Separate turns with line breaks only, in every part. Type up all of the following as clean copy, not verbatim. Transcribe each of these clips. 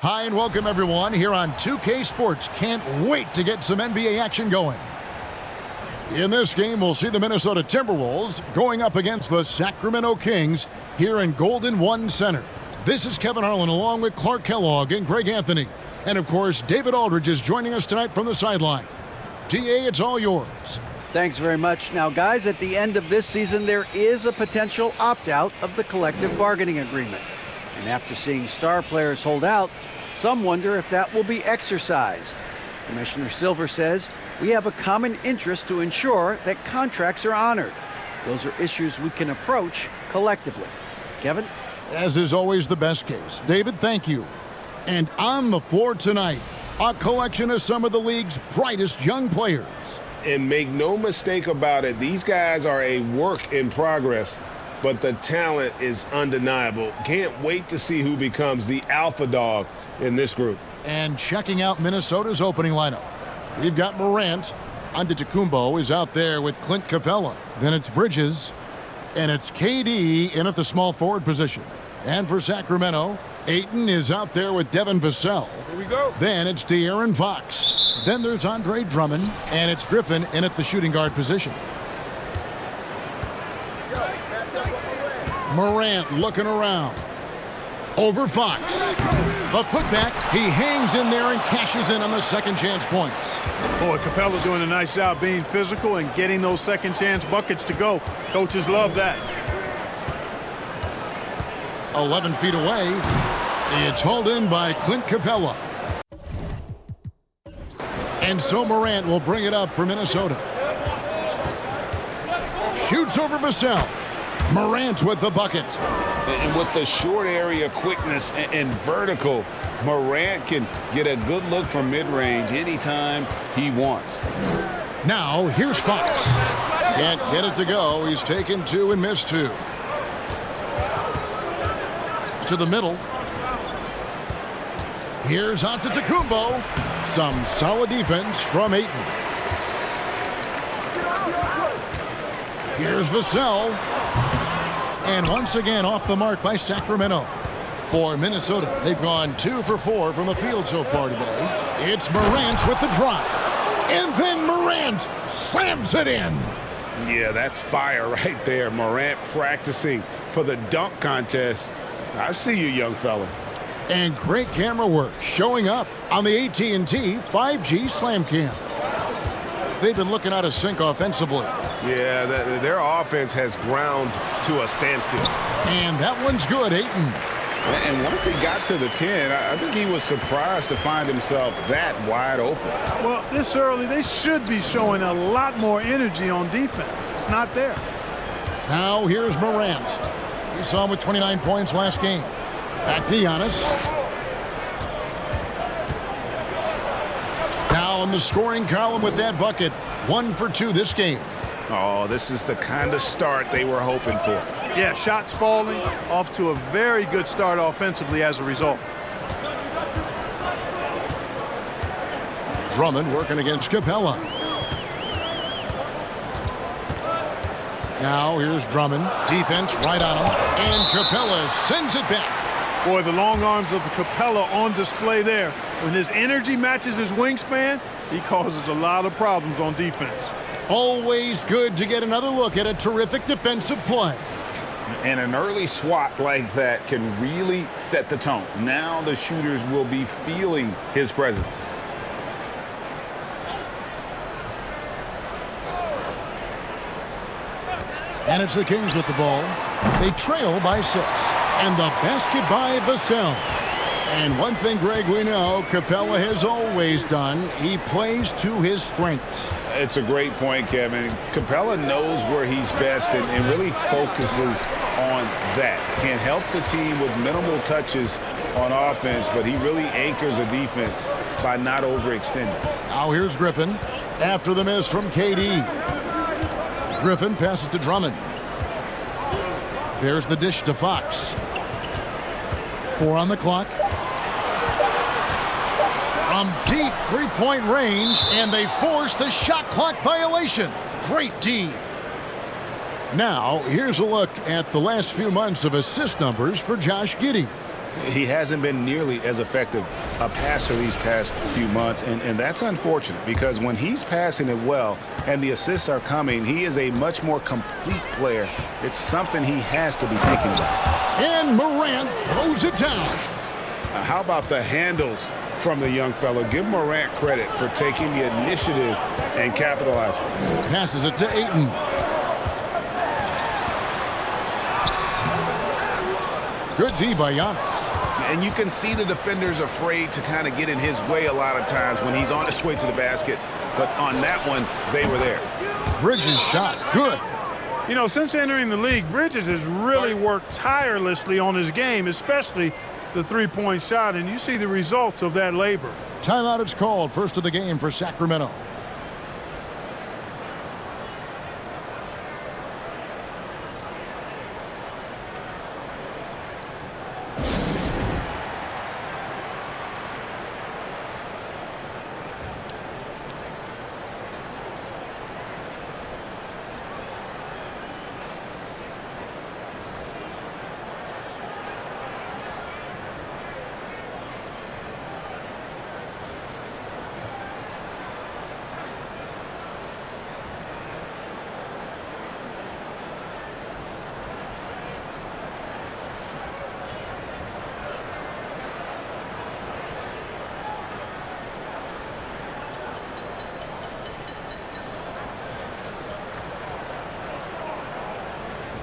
Hi and welcome everyone here on 2K Sports. Can't wait to get some NBA action going. In this game, we'll see the Minnesota Timberwolves going up against the Sacramento Kings here in Golden One Center. This is Kevin Harlan along with Clark Kellogg and Greg Anthony. And of course, David Aldridge is joining us tonight from the sideline. GA, it's all yours.
Thanks very much. Now, guys, at the end of this season, there is a potential opt-out of the collective bargaining agreement. And after seeing star players hold out, some wonder if that will be exercised. Commissioner Silver says, we have a common interest to ensure that contracts are honored. Those are issues we can approach collectively. Kevin?
As is always the best case. David, thank you. And on the floor tonight, a collection of some of the league's brightest young players.
And make no mistake about it, these guys are a work in progress, but the talent is undeniable. Can't wait to see who becomes the alpha dog in this group.
And checking out Minnesota's opening lineup, we've got Morant. Antetokounmpo is out there with Clint Capella. Then it's Bridges, and it's KD in at the small forward position. And for Sacramento, Ayton is out there with Devin Vassell.
Here we go.
Then it's De'Aaron Fox. Then there's Andre Drummond, and it's Griffin in at the shooting guard position. Morant looking around. Over Fox. The putback, he hangs in there and cashes in on the second chance points.
Boy, Capella doing a nice job being physical and getting those second chance buckets to go. Coaches love that.
11 feet away. It's hauled in by Clint Capella. And so Morant will bring it up for Minnesota. Shoots over Vassell. Morant with the bucket.
And with the short area quickness and vertical, Morant can get a good look from mid-range anytime he wants.
Now, here's Fox. Can't get it to go. He's taken two and missed two. To the middle. Here's Antetokounmpo. Some solid defense from Ayton. Here's Vassell. And once again off the mark by Sacramento. For Minnesota, they've gone 2 for 4 from the field so far today. It's Morant with the drive. And then Morant slams it in.
Yeah, that's fire right there. Morant practicing for the dunk contest. I see you, young fella.
And great camera work showing up on the AT&T 5G Slam Cam. They've been looking out of sync offensively.
Yeah, their offense has ground to a standstill.
And that one's good, Ayton.
And once he got to the 10, I think he was surprised to find himself that wide open.
Well, this early, they should be showing a lot more energy on defense. It's not there.
Now here's Morant. We saw him with 29 points last game. Back to Giannis. Now in the scoring column with that bucket. 1 for 2 this game.
Oh, this is the kind of start they were hoping for.
Yeah, shots falling, off to a very good start offensively as a result.
Drummond working against Capella. Now here's Drummond. Defense right on him. And Capella sends it back.
Boy, the long arms of Capella on display there. When his energy matches his wingspan, he causes a lot of problems on defense.
Always good to get another look at a terrific defensive play.
And an early swat like that can really set the tone. Now the shooters will be feeling his presence.
And it's the Kings with the ball. They trail by 6. And the basket by Vassell. And one thing, Greg, we know Capella has always done. He plays to his strengths.
It's a great point, Kevin. Capella knows where he's best and really focuses on that. Can help the team with minimal touches on offense, but he really anchors a defense by not overextending.
Now here's Griffin after the miss from KD. Griffin passes to Drummond. There's the dish to Fox. 4 on the clock. From deep three-point range, and they force the shot clock violation. Great D. Now, here's a look at the last few months of assist numbers for Josh Giddey.
He hasn't been nearly as effective a passer these past few months, and that's unfortunate because when he's passing it well and the assists are coming, he is a much more complete player. It's something he has to be thinking about.
And Morant throws it down.
How about the handles from the young fellow? Give Morant credit for taking the initiative and capitalizing.
Passes it to Ayton. Good D by Giannis.
And you can see the defenders afraid to kind of get in his way a lot of times when he's on his way to the basket. But on that one, they were there.
Bridges shot. Good.
You know, since entering the league, Bridges has really worked tirelessly on his game, especially the three-point shot, and you see the results of that labor.
Timeout is called. First of the game for Sacramento.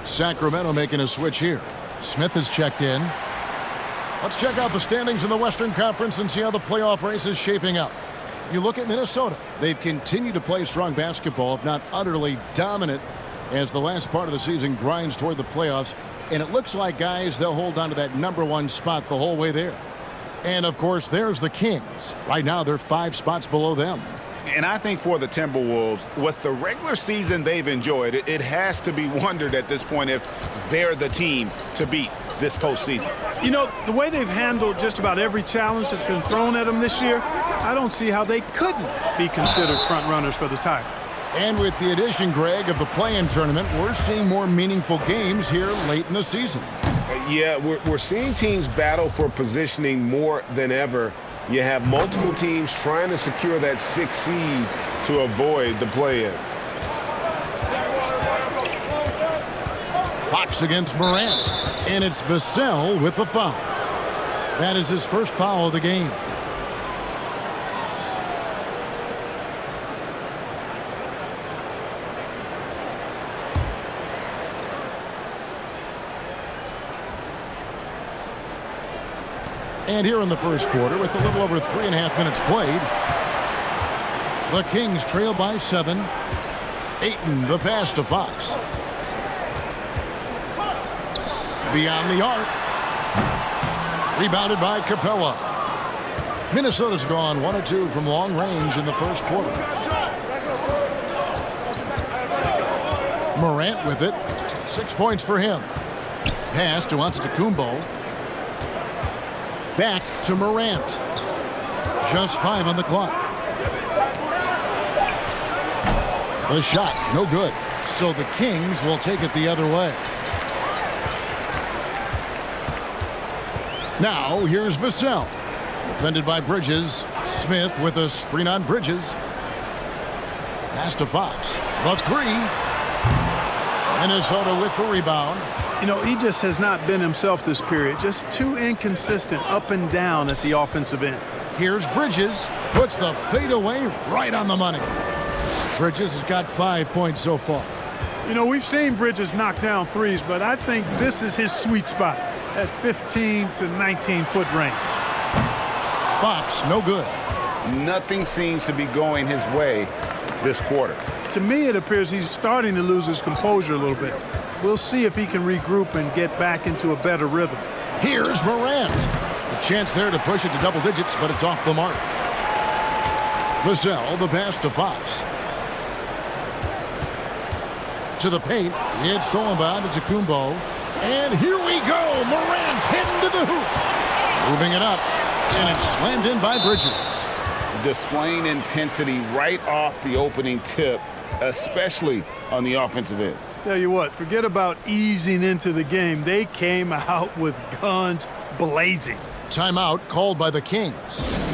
Sacramento making a switch here. Smith has checked in. Let's check out the standings in the Western Conference and see how the playoff race is shaping up. You look at Minnesota. They've continued to play strong basketball, if not utterly dominant, as the last part of the season grinds toward the playoffs. And it looks like, guys, they'll hold on to that #1 spot the whole way there. And, of course, there's the Kings. Right now, they're 5 spots below them.
And I think for the Timberwolves, with the regular season they've enjoyed, it has to be wondered at this point if they're the team to beat this postseason.
You know, the way they've handled just about every challenge that's been thrown at them this year, I don't see how they couldn't be considered front runners for the title.
And with the addition, Greg, of the play-in tournament, we're seeing more meaningful games here late in the season.
Yeah, we're seeing teams battle for positioning more than ever. You have multiple teams trying to secure that 6th seed to avoid the play-in.
Fox against Morant. And it's Vassell with the foul. That is his first foul of the game. And here in the first quarter, with a little over 3.5 minutes played, the Kings trail by 7. Ayton, the pass to Fox. Beyond the arc. Rebounded by Capella. Minnesota's gone 1 of 2 from long range in the first quarter. Morant with it. 6 points for him. Pass to Antetokounmpo. Back to Morant. Just 5 on the clock. The shot, no good. So the Kings will take it the other way. Now, here's Vassell. Defended by Bridges. Smith with a screen on Bridges. Pass to Fox. The 3. Minnesota with the rebound.
You know, he just has not been himself this period. Just too inconsistent up and down at the offensive end.
Here's Bridges. Puts the fadeaway right on the money. Bridges has got 5 points so far.
You know, we've seen Bridges knock down threes, but I think this is his sweet spot at 15 to 19-foot range.
Fox, no good.
Nothing seems to be going his way this quarter.
To me, it appears he's starting to lose his composure a little bit. We'll see if he can regroup and get back into a better rhythm.
Here's Morant. A chance there to push it to double digits, but it's off the mark. Vassell, the pass to Fox. To the paint. It's Solomon to Kumbo. And here we go. Morant heading to the hoop. Moving it up. And it's slammed in by Bridges.
Displaying intensity right off the opening tip, especially on the offensive end.
Tell you what, forget about easing into the game. They came out with guns blazing.
Timeout called by the Kings.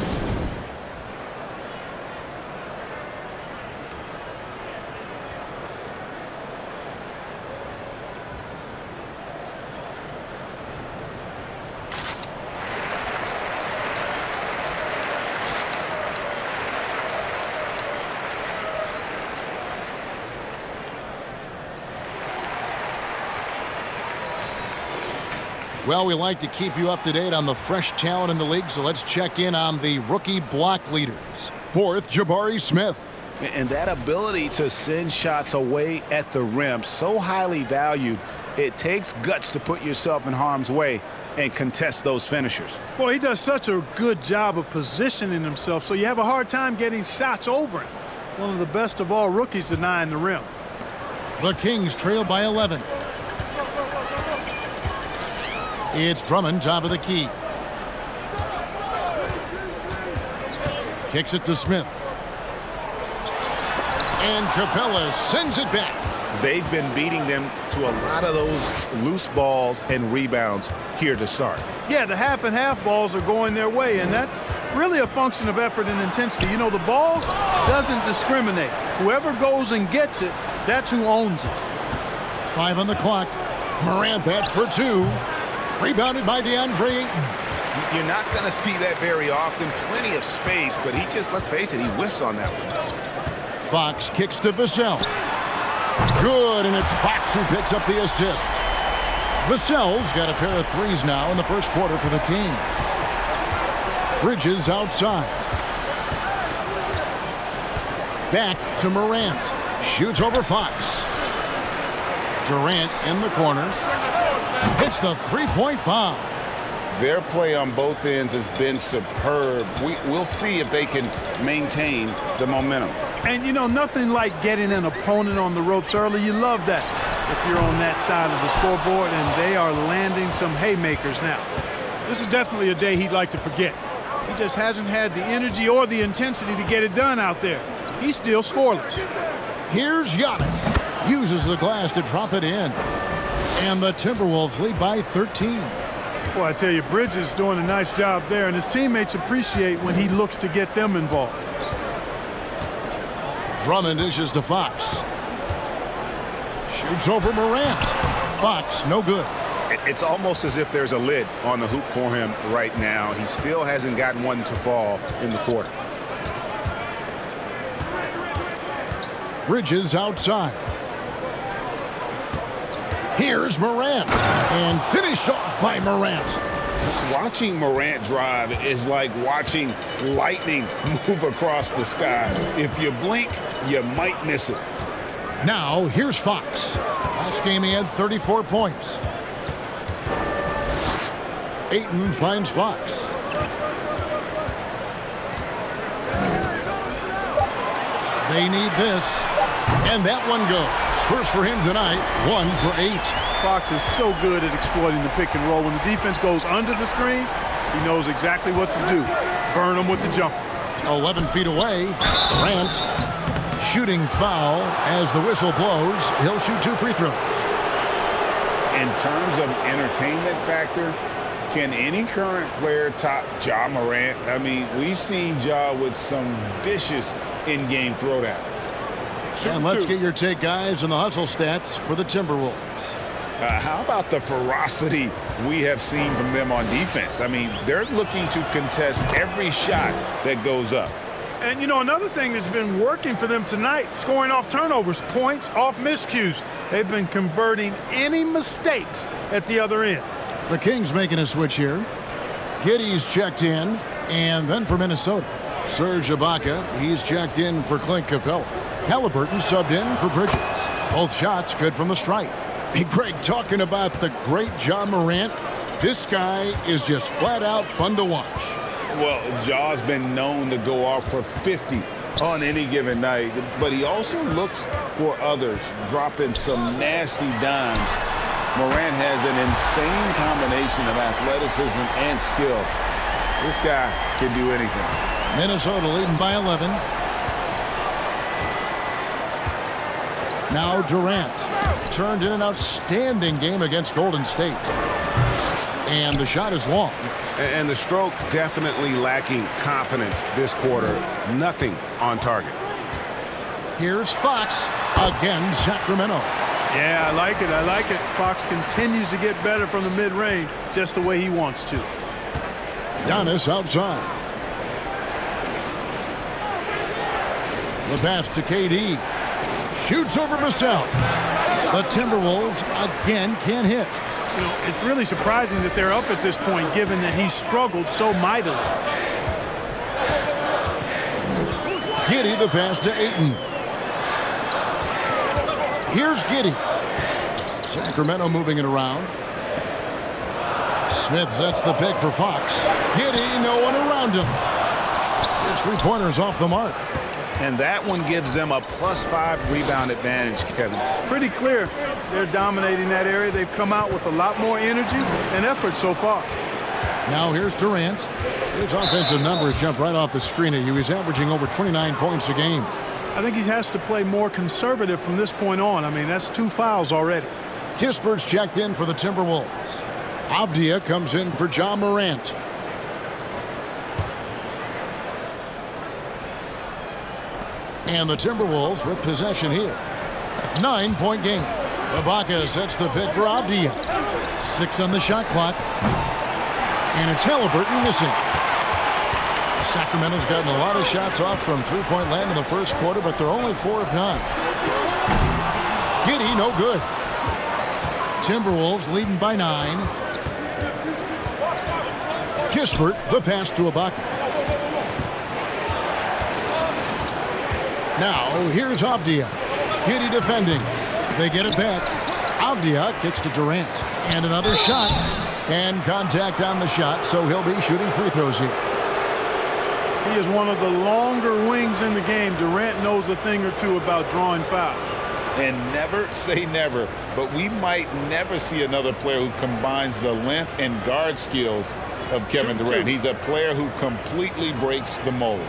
Well, we like to keep you up to date on the fresh talent in the league, so let's check in on the rookie block leaders. Fourth, Jabari Smith.
And that ability to send shots away at the rim, so highly valued, it takes guts to put yourself in harm's way and contest those finishers.
Boy, he does such a good job of positioning himself, so you have a hard time getting shots over him. One of the best of all rookies denying the rim.
The Kings trail by 11. It's Drummond, top of the key. Kicks it to Smith. And Capella sends it back.
They've been beating them to a lot of those loose balls and rebounds here to start.
Yeah, the half and half balls are going their way, and that's really a function of effort and intensity. You know, the ball doesn't discriminate. Whoever goes and gets it, that's who owns it.
5 on the clock. Morant bats for 2. Rebounded by DeAndre Ayton.
You're not going to see that very often. Plenty of space, but he just, let's face it, he whiffs on that one.
Fox kicks to Vassell. Good, and it's Fox who picks up the assist. Vassell's got a pair of threes now in the first quarter for the Kings. Bridges outside. Back to Morant. Shoots over Fox. Durant in the corner. Hits the three-point bomb.
Their play on both ends has been superb. We'll see if they can maintain the momentum.
And, you know, nothing like getting an opponent on the ropes early. You love that if you're on that side of the scoreboard, and they are landing some haymakers now. This is definitely a day he'd like to forget. He just hasn't had the energy or the intensity to get it done out there. He's still scoreless.
Here's Giannis. Uses the glass to drop it in. And the Timberwolves lead by 13.
Well, I tell you, Bridges is doing a nice job there, and his teammates appreciate when he looks to get them involved.
Drummond dishes to Fox. Shoots over Morant. Fox, no good.
It's almost as if there's a lid on the hoop for him right now. He still hasn't gotten one to fall in the quarter.
Bridges outside. Here's Morant. And finished off by Morant.
Watching Morant drive is like watching lightning move across the sky. If you blink, you might miss it.
Now, here's Fox. Last game he had 34 points. Ayton finds Fox. They need this. And that one goes. First for him tonight, 1 for 8.
Fox is so good at exploiting the pick and roll. When the defense goes under the screen, he knows exactly what to do. Burn them with the jumper.
11 feet away. Grant shooting foul as the whistle blows. He'll shoot 2 free throws.
In terms of entertainment factor, can any current player top Ja Morant? I mean, we've seen Ja with some vicious in-game throwdown.
And let's get your take, guys, on the hustle stats for the Timberwolves.
How about the ferocity we have seen from them on defense? I mean, they're looking to contest every shot that goes up.
And, you know, another thing that's been working for them tonight, scoring off turnovers, points off miscues. They've been converting any mistakes at the other end.
The Kings making a switch here. Giddey's checked in, and then for Minnesota, Serge Ibaka, he's checked in for Clint Capella. Halliburton subbed in for Bridges. Both shots good from the stripe. Hey, Greg, talking about the great Ja Morant, this guy is just flat out fun to watch.
Well, Ja's been known to go off for 50 on any given night, but he also looks for others, dropping some nasty dimes. Morant has an insane combination of athleticism and skill. This guy can do anything.
Minnesota leading by 11. Now Durant turned in an outstanding game against Golden State. And the shot is long.
And the stroke definitely lacking confidence this quarter. Nothing on target.
Here's Fox. Again, Sacramento.
Yeah, I like it. I like it. Fox continues to get better from the mid-range just the way he wants to.
Giannis outside. The pass to KD. Shoots over Vassell. The Timberwolves again can't hit.
You know, it's really surprising that they're up at this point, given that he's struggled so mightily.
Giddey the pass to Ayton. Here's Giddey. Sacramento moving it around. Smith sets the pick for Fox. Giddey, no one around him. His three-pointers off the mark.
And that one gives them a +5 rebound advantage, Kevin.
Pretty clear they're dominating that area. They've come out with a lot more energy and effort so far.
Now here's Durant. His offensive numbers jump right off the screen at you. He's averaging over 29 points a game.
I think he has to play more conservative from this point on. I mean, that's 2 fouls already.
Kispert's checked in for the Timberwolves. Avdia comes in for John Morant. And the Timberwolves with possession here. 9-point game. Ibaka sets the pick for Avdia. 6 on the shot clock. And it's Halliburton missing. Sacramento's gotten a lot of shots off from three-point land in the first quarter, but they're only 4 of 9. Giddey, no good. Timberwolves leading by 9. Kispert, the pass to Ibaka. Now, here's Avdia. Giddey defending. They get it back. Avdia kicks to Durant. And another shot. And contact on the shot, so he'll be shooting free throws here.
He is one of the longer wings in the game. Durant knows a thing or two about drawing fouls.
And never say never, but we might never see another player who combines the length and guard skills of Kevin Durant. He's a player who completely breaks the mold.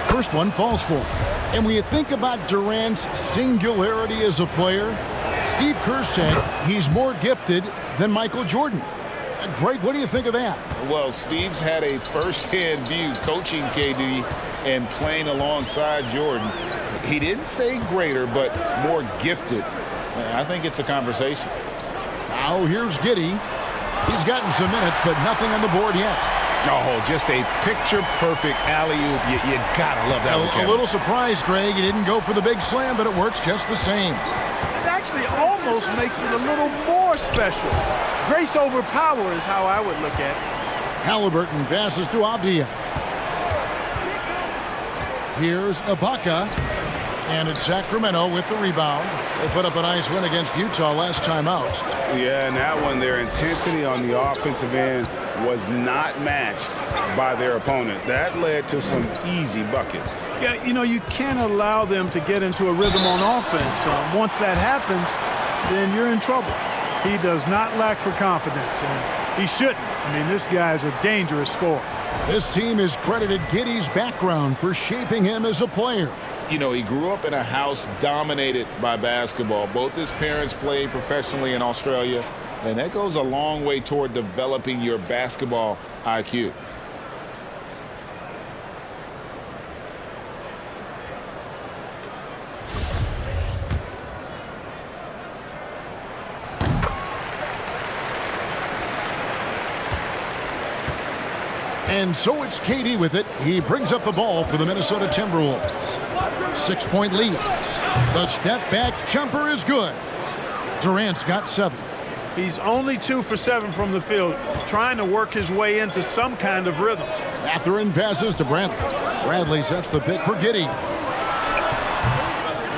First one falls for him. And when you think about Durant's singularity as a player, Steve Kerr said he's more gifted than Michael Jordan. Greg, what do you think of that?
Well, Steve's had a first-hand view coaching KD and playing alongside Jordan. He didn't say greater, but more gifted. I think it's a conversation.
Now here's Giddey. He's gotten some minutes, but nothing on the board yet.
Oh, just a picture-perfect alley-oop. You gotta love that one,
A little surprised, Greg. He didn't go for the big slam, but it works just the same.
It actually almost makes it a little more special. Grace over power is how I would look at it.
Halliburton passes to Avdia. Here's Ibaka. And it's Sacramento with the rebound. They put up a nice win against Utah last time out.
Yeah, and that one, their intensity on the offensive end was not matched by their opponent. That led to some easy buckets.
Yeah, you know, you can't allow them to get into a rhythm on offense. Once that happens, then you're in trouble. He does not lack for confidence, and he shouldn't. I mean, this guy's a dangerous scorer.
This team has credited Giddey's background for shaping him as a player.
You know, he grew up in a house dominated by basketball. Both his parents played professionally in Australia, and that goes a long way toward developing your basketball IQ.
And so it's KD with it. He brings up the ball for the Minnesota Timberwolves. 6-point lead. The step back jumper is good. Durant's got 7.
He's only 2 for 7 from the field, trying to work his way into some kind of rhythm.
Mathurin passes to Bradley. Bradley sets the pick for Giddey.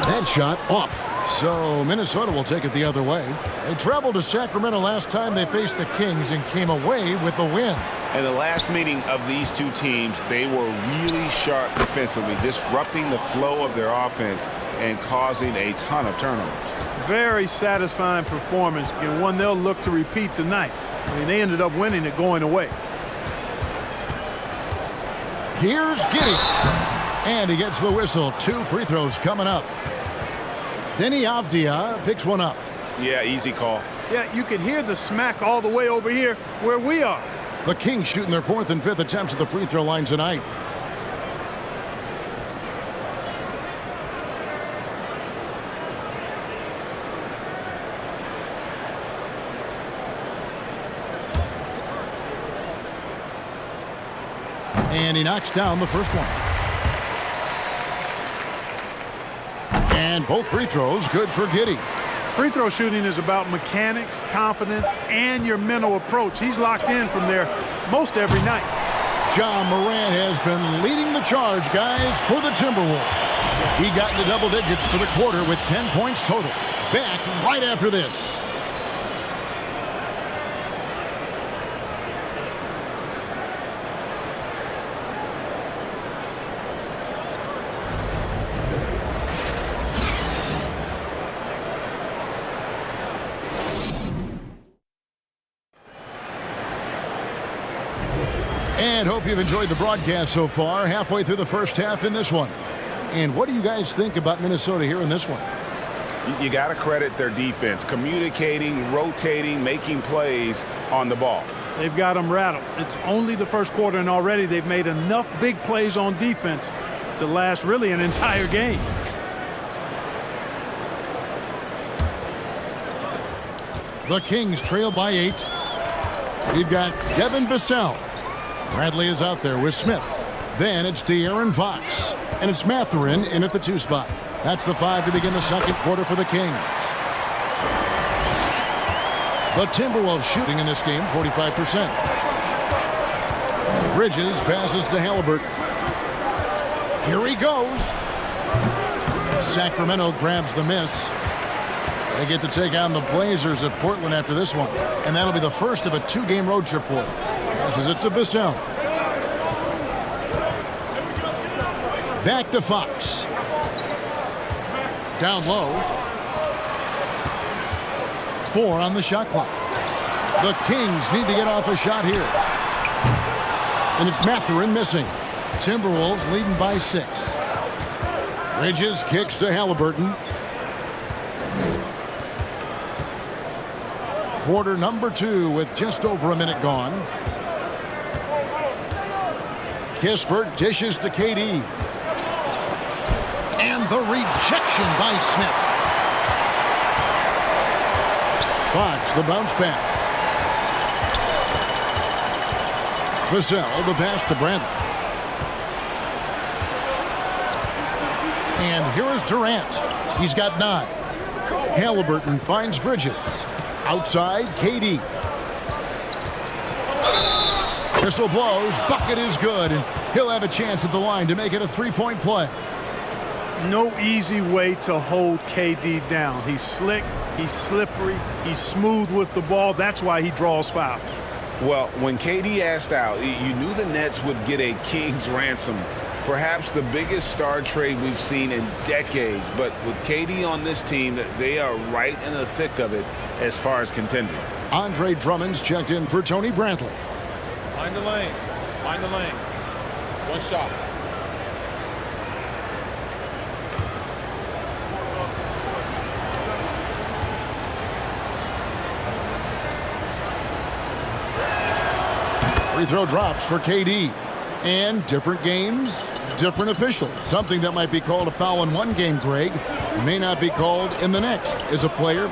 That shot off. So Minnesota will take it the other way. They traveled to Sacramento last time they faced the Kings and came away with the win.
In the last meeting of these two teams, they were really sharp defensively, disrupting the flow of their offense and causing a ton of turnovers.
Very satisfying performance, and one they'll look to repeat tonight. I mean, they ended up winning it going away.
Here's Giddey. And he gets the whistle. 2 free throws coming up. Denny Avdia picks one up.
Yeah, easy call.
Yeah, you can hear the smack all the way over here where we are.
The Kings shooting their 4th and 5th attempts at the free throw line tonight. And he knocks down the first one. And both free throws good for Giddey.
Free throw shooting is about mechanics, confidence, and your mental approach. He's locked in from there most every night.
John Moran has been leading the charge, guys, for the Timberwolves. He got into double digits for the quarter with 10 points total. Back right after this. And hope you've enjoyed the broadcast so far. Halfway through the first half in this one. And what do you guys think about Minnesota here in this one?
You got to credit their defense. Communicating, rotating, making plays on the ball.
They've got them rattled. It's only the first quarter, and already they've made enough big plays on defense to last really an entire game.
The Kings trail by 8. We've got Devin Vassell. Bradley is out there with Smith. Then it's De'Aaron Fox. And it's Mathurin in at the 2 spot. That's the 5 to begin the second quarter for the Kings. The Timberwolves shooting in this game 45%. Bridges passes to Halliburton. Here he goes. Sacramento grabs the miss. They get to take on the Blazers at Portland after this one. And that'll be the first of a 2-game road trip for them. Passes it to Vassell. Back to Fox. Down low. 4 on the shot clock. The Kings need to get off a shot here. And it's Mathurin missing. Timberwolves leading by 6. Bridges kicks to Halliburton. Quarter number 2 with just over a minute gone. Kispert dishes to KD. And the rejection by Smith. Fox, the bounce pass. Vassell, the pass to Bradley. And here is Durant. He's got 9. Halliburton finds Bridges. Outside, KD. Whistle blows. Bucket is good. And he'll have a chance at the line to make it a 3-point play.
No easy way to hold KD down. He's slick, he's slippery, he's smooth with the ball. That's why he draws fouls.
Well, when KD asked out, you knew the Nets would get a king's ransom. Perhaps the biggest star trade we've seen in decades. But with KD on this team, they are right in the thick of it as far as contending.
Andre Drummond's checked in for Tony Brantley.
Mind the lanes. Mind the lanes. One shot.
Free throw drops for KD. And different games, different officials. Something that might be called a foul in one game, Greg, may not be called in the next. As a player,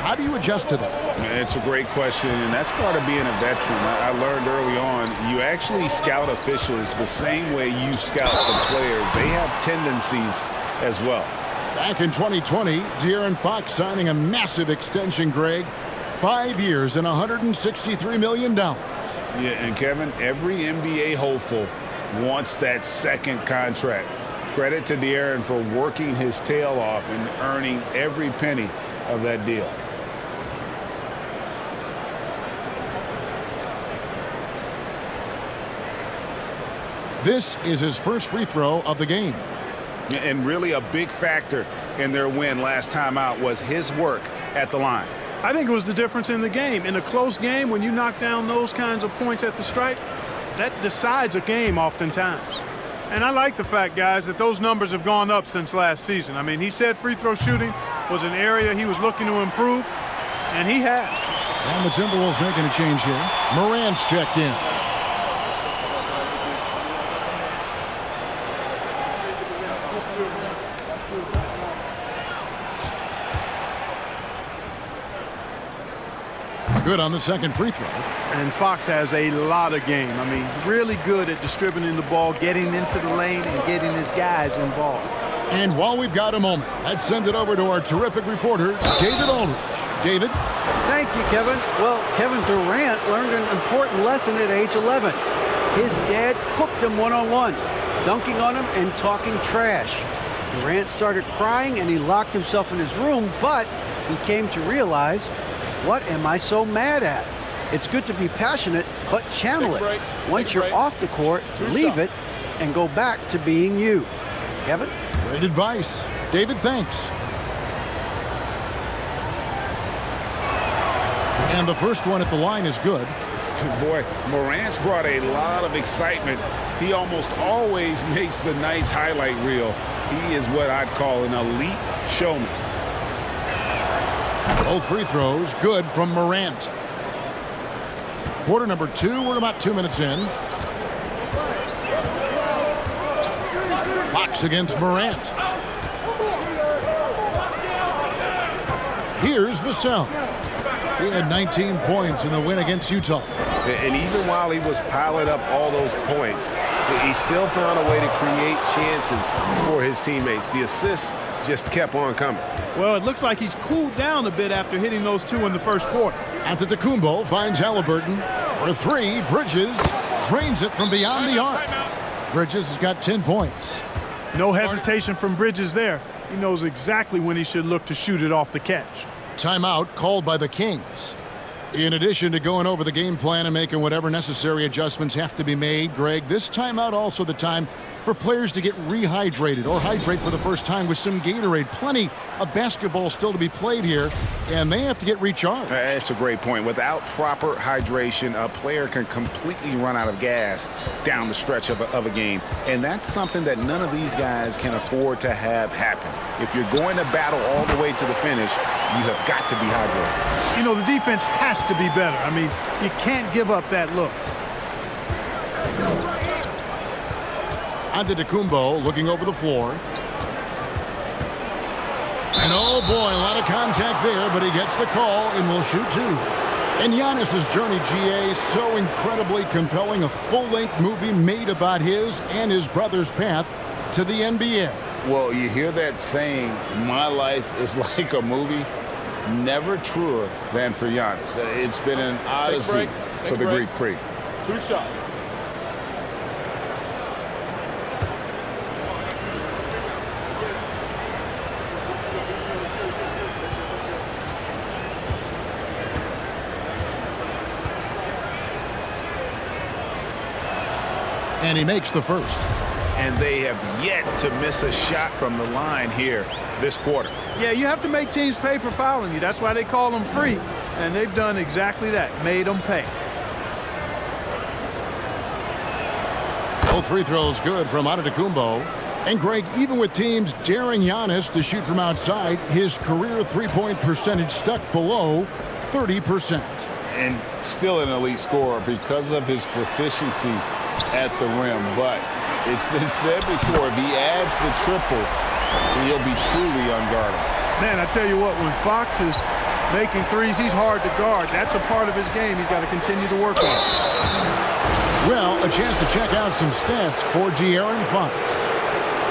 how do you adjust to that?
It's a great question, and that's part of being a veteran. I learned early on, you actually scout officials the same way you scout the players. They have tendencies as well.
Back in 2020, De'Aaron Fox signing a massive extension, Greg. 5 years and $163 million.
Yeah, and Kevin, every NBA hopeful wants that second contract. Credit to De'Aaron for working his tail off and earning every penny of that deal.
This is his first free throw of the game.
And really a big factor in their win last time out was his work at the line.
I think it was the difference in the game. In a close game, when you knock down those kinds of points at the stripe, that decides a game oftentimes. And I like the fact, guys, that those numbers have gone up since last season. I mean, he said free throw shooting was an area he was looking to improve, and he has.
And the Timberwolves making a change here. Morant's checked in. Good on the second free throw.
And Fox has a lot of game. I mean, really good at distributing the ball, getting into the lane, and getting his guys involved.
And while we've got a moment, let's send it over to our terrific reporter, David Aldridge. David?
Thank you, Kevin. Well, Kevin Durant learned an important lesson at age 11. His dad cooked him one-on-one, dunking on him and talking trash. Durant started crying and he locked himself in his room, but he came to realize, what am I so mad at? It's good to be passionate, but channel it. Once you're off the court, leave it and go back to being you. Kevin?
Great advice. David, thanks. And the first one at the line is good.
Boy, Morant's brought a lot of excitement. He almost always makes the night's highlight reel. He is what I'd call an elite showman.
Both free throws good from Morant. Quarter number 2, we're about 2 minutes in. Fox against Morant. Here's Vassell. He had 19 points in the win against Utah.
And even while he was piling up all those points, he still found a way to create chances for his teammates. The assists just kept on coming.
Well, it looks like he's cooled down a bit after hitting those 2 in the first quarter.
Antetokounmpo finds Halliburton for 3. Bridges drains it from beyond the arc. Bridges has got 10 points.
No hesitation from Bridges there. He knows exactly when he should look to shoot it off the catch.
Timeout called by the Kings. In addition to going over the game plan and making whatever necessary adjustments have to be made, Greg, this timeout also the time for players to get rehydrated or hydrate for the first time with some Gatorade. Plenty of basketball still to be played here, and they have to get recharged.
That's a great point. Without proper hydration, a player can completely run out of gas down the stretch of a game. And that's something that none of these guys can afford to have happen. If you're going to battle all the way to the finish, you have got to be hydrated.
You know, the defense has to be better. I mean, you can't give up that look.
Antetokounmpo looking over the floor. And oh boy, a lot of contact there, but he gets the call and will shoot 2. And Giannis's journey, GA, so incredibly compelling. A full-length movie made about his and his brother's path to the NBA.
Well, you hear that saying, my life is like a movie. Never truer than for Giannis. It's been an odyssey for the Greek freak.
2 shots.
And he makes the first.
And they have yet to miss a shot from the line here this quarter.
Yeah, you have to make teams pay for fouling you. That's why they call them free. And they've done exactly that, made them pay.
Both free throws good from Antetokounmpo. And Greg, even with teams daring Giannis to shoot from outside, his career three-point percentage stuck below 30%.
And still an elite scorer because of his proficiency at the rim. But it's been said before, if he adds the triple, he'll be truly unguardable.
Man, I tell you what, when Fox is making threes, he's hard to guard. That's a part of his game he's got to continue to work on.
Well, a chance to check out some stats for De'Aaron Fox.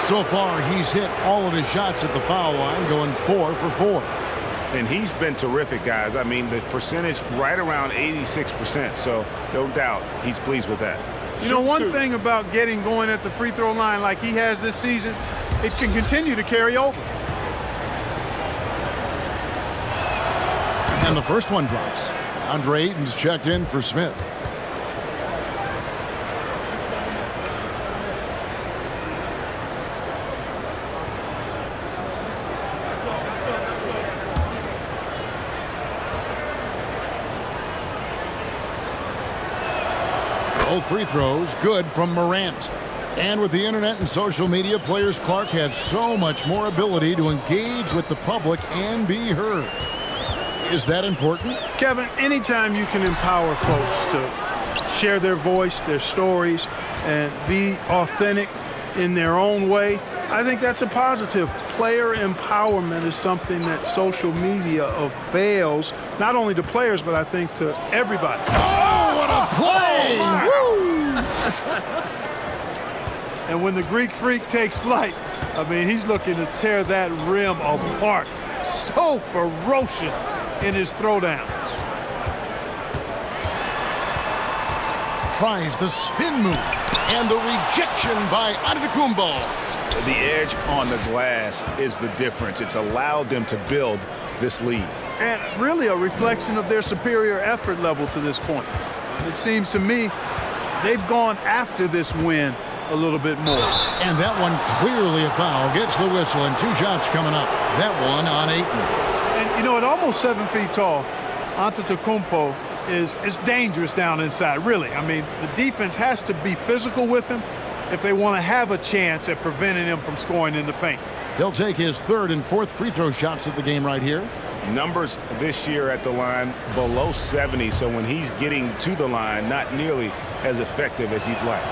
So far, he's hit all of his shots at the foul line, going 4 for 4.
And he's been terrific, guys. I mean, the percentage right around 86%, so no doubt he's pleased with that.
You know, one thing about getting going at the free throw line like he has this season, it can continue to carry over.
And the first one drops. Andre Ayton's checked in for Smith. Both free throws good from Morant. And with the internet and social media, players Clark have so much more ability to engage with the public and be heard. Is that important?
Kevin, anytime you can empower folks to share their voice, their stories, and be authentic in their own way, I think that's a positive. Player empowerment is something that social media avails, not only to players, but I think to everybody.
Oh, what a play!
And when the Greek Freak takes flight, I mean, he's looking to tear that rim apart. So ferocious in his throwdowns.
Tries the spin move, and the rejection by Antetokounmpo.
The edge on the glass is the difference. It's allowed them to build this lead.
And really a reflection of their superior effort level to this point. It seems to me they've gone after this win a little bit more.
And that one clearly a foul. Gets the whistle, and 2 shots coming up. That one on Ayton.
And, you know, at almost 7 feet tall, Antetokounmpo is dangerous down inside, really. I mean, the defense has to be physical with him if they want to have a chance at preventing him from scoring in the paint.
He'll take his 3rd and 4th free throw shots of the game right here.
Numbers this year at the line below 70, so when he's getting to the line, not nearly as effective as he'd like.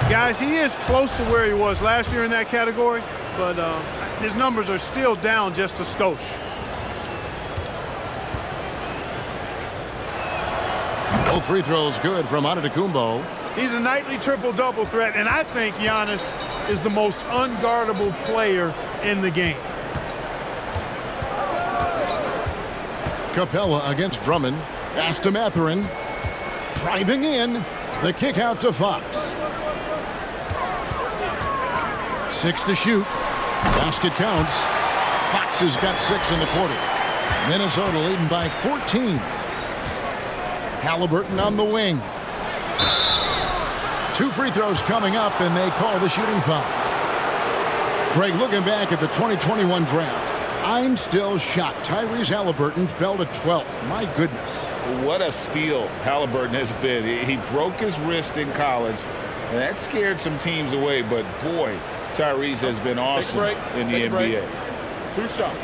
Guys, he is close to where he was last year in that category, but his numbers are still down just a skosh.
Both free throws good from Antetokounmpo.
He's a nightly triple-double threat, and I think Giannis is the most unguardable player in the game.
Capella against Drummond. Pass to Mathurin. Driving in. The kick out to Fox. 6 to shoot. Basket counts. Fox has got 6 in the quarter. Minnesota leading by 14. Halliburton on the wing. 2 free throws coming up, and they call the shooting foul. Greg, looking back at the 2021 draft, I'm still shocked Tyrese Halliburton fell to 12th. My goodness.
What a steal Halliburton has been. He broke his wrist in college, and that scared some teams away, but boy, Tyrese has been awesome in the NBA.
2 shots.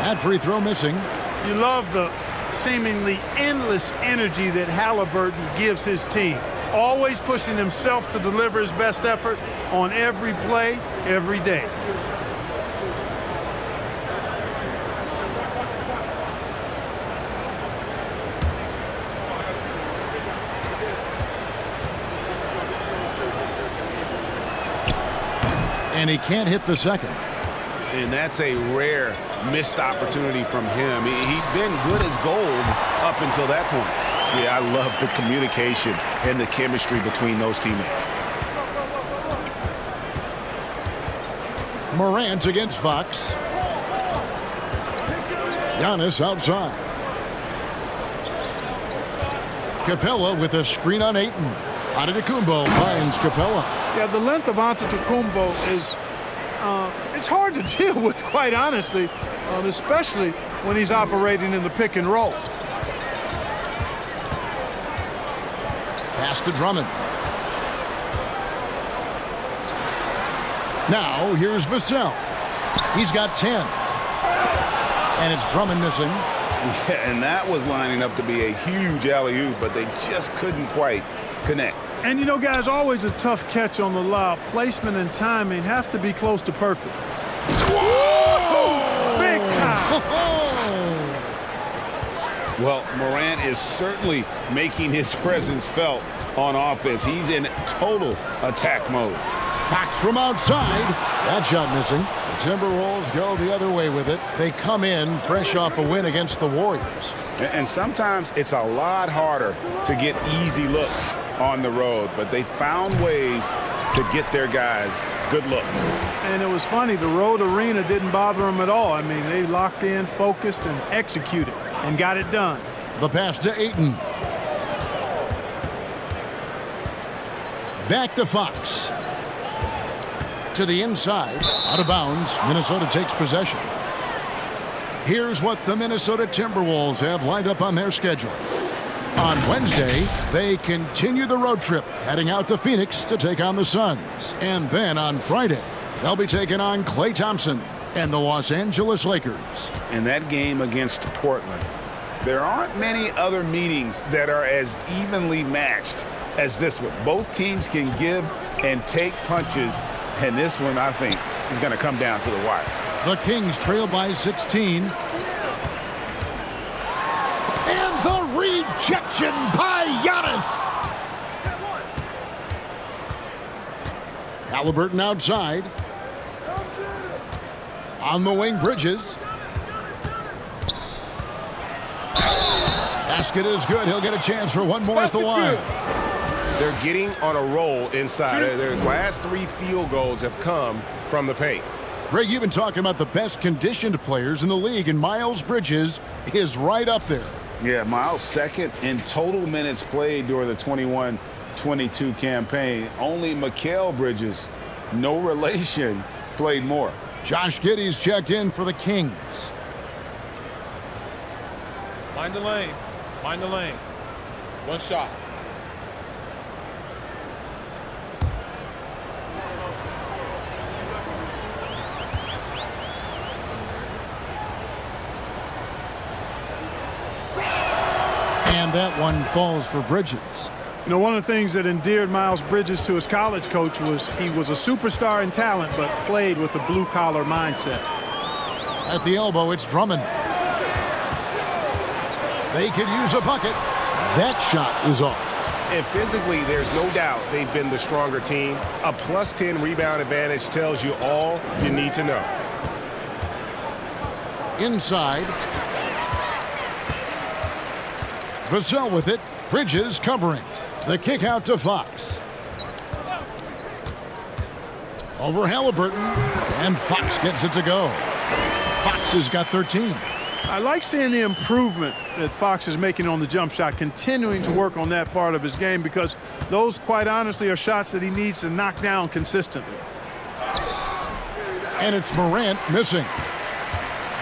That free throw missing.
You love the seemingly endless energy that Halliburton gives his team. Always pushing himself to deliver his best effort on every play, every day.
And he can't hit the second.
And that's a rare missed opportunity from him. He'd been good as gold up until that point. Yeah, I love the communication and the chemistry between those teammates.
Morant against Fox. Giannis outside. Capella with a screen on Ayton. Antetokounmpo finds Capella.
Yeah, the length of Antetokounmpo is it's hard to deal with, quite honestly, especially when he's operating in the pick and roll.
Pass to Drummond. Now here's Vassell. He's got 10. And it's Drummond missing.
Yeah, and that was lining up to be a huge alley-oop, but they just couldn't quite connect.
And you know, guys, always a tough catch on the lob. Placement and timing have to be close to perfect. Whoa! Big time!
Well, Morant is certainly making his presence felt on offense. He's in total attack mode.
Fox from outside. That shot missing. The Timberwolves go the other way with it. They come in fresh off a win against the Warriors.
And sometimes it's a lot harder to get easy looks on the road, but they found ways to get their guys good looks.
And it was funny, the road arena didn't bother them at all. I mean, they locked in, focused, and executed, and got it done.
The pass to Ayton. Back to Fox. To the inside. Out of bounds. Minnesota takes possession. Here's what the Minnesota Timberwolves have lined up on their schedule. On Wednesday, they continue the road trip, heading out to Phoenix to take on the Suns. And then on Friday, they'll be taking on Klay Thompson and the Los Angeles Lakers.
In that game against Portland, there aren't many other meetings that are as evenly matched as this one. Both teams can give and take punches, and this one, I think, is going to come down to the wire.
The Kings trail by 16. And the rejection by Giannis. Halliburton outside. On the wing, Bridges. Basket is good. He'll get a chance for one more at the line.
They're getting on a roll inside. Their last 3 field goals have come from the paint.
Greg, you've been talking about the best conditioned players in the league, and Miles Bridges is right up there.
Yeah, Miles second in total minutes played during the 21-22 campaign. Only Mikal Bridges, no relation, played more.
Josh Giddey's checked in for the Kings.
Mind the lanes. Mind the lanes. One shot.
And that one falls for Bridges.
You know, one of the things that endeared Miles Bridges to his college coach was he was a superstar in talent, but played with a blue-collar mindset.
At the elbow, it's Drummond. They could use a bucket. That shot is off.
And physically, there's no doubt they've been the stronger team. A +10 rebound advantage tells you all you need to know.
Inside. Vassell with it. Bridges covering. The kick out to Fox. Over Halliburton. And Fox gets it to go. Fox has got 13.
I like seeing the improvement that Fox is making on the jump shot, continuing to work on that part of his game, because those, quite honestly, are shots that he needs to knock down consistently.
And it's Morant missing.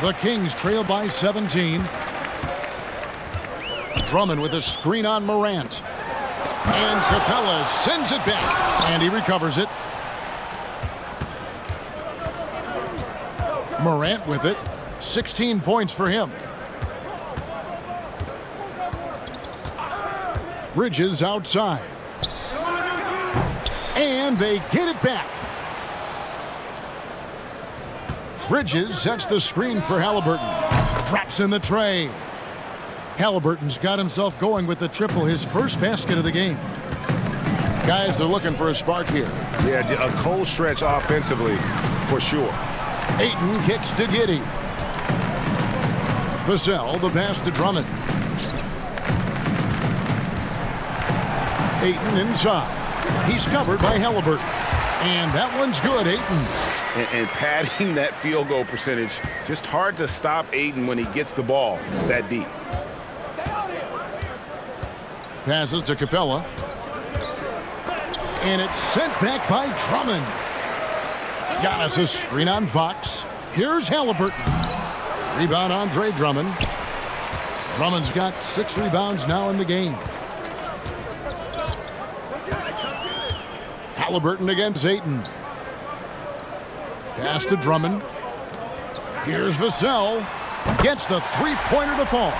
The Kings trail by 17. Drummond with a screen on Morant. And Capella sends it back. And he recovers it. Morant with it. 16 points for him. Bridges outside. And they get it back. Bridges sets the screen for Halliburton. Drops in the tray. Halliburton's got himself going with the triple, his first basket of the game. Guys are looking for a spark here.
Yeah, a cold stretch offensively, for sure.
Ayton kicks to Giddey. Vassell, the pass to Drummond. Ayton inside. He's covered by Halliburton. And that one's good, Ayton.
And padding that field goal percentage, just hard to stop Ayton when he gets the ball that deep.
Passes to Capella. And it's sent back by Drummond. Giannis a screen on Fox. Here's Halliburton. Rebound Andre Drummond. Drummond's got 6 rebounds now in the game. Halliburton against Ayton. Pass to Drummond. Here's Vassell. Gets the three-pointer to fall.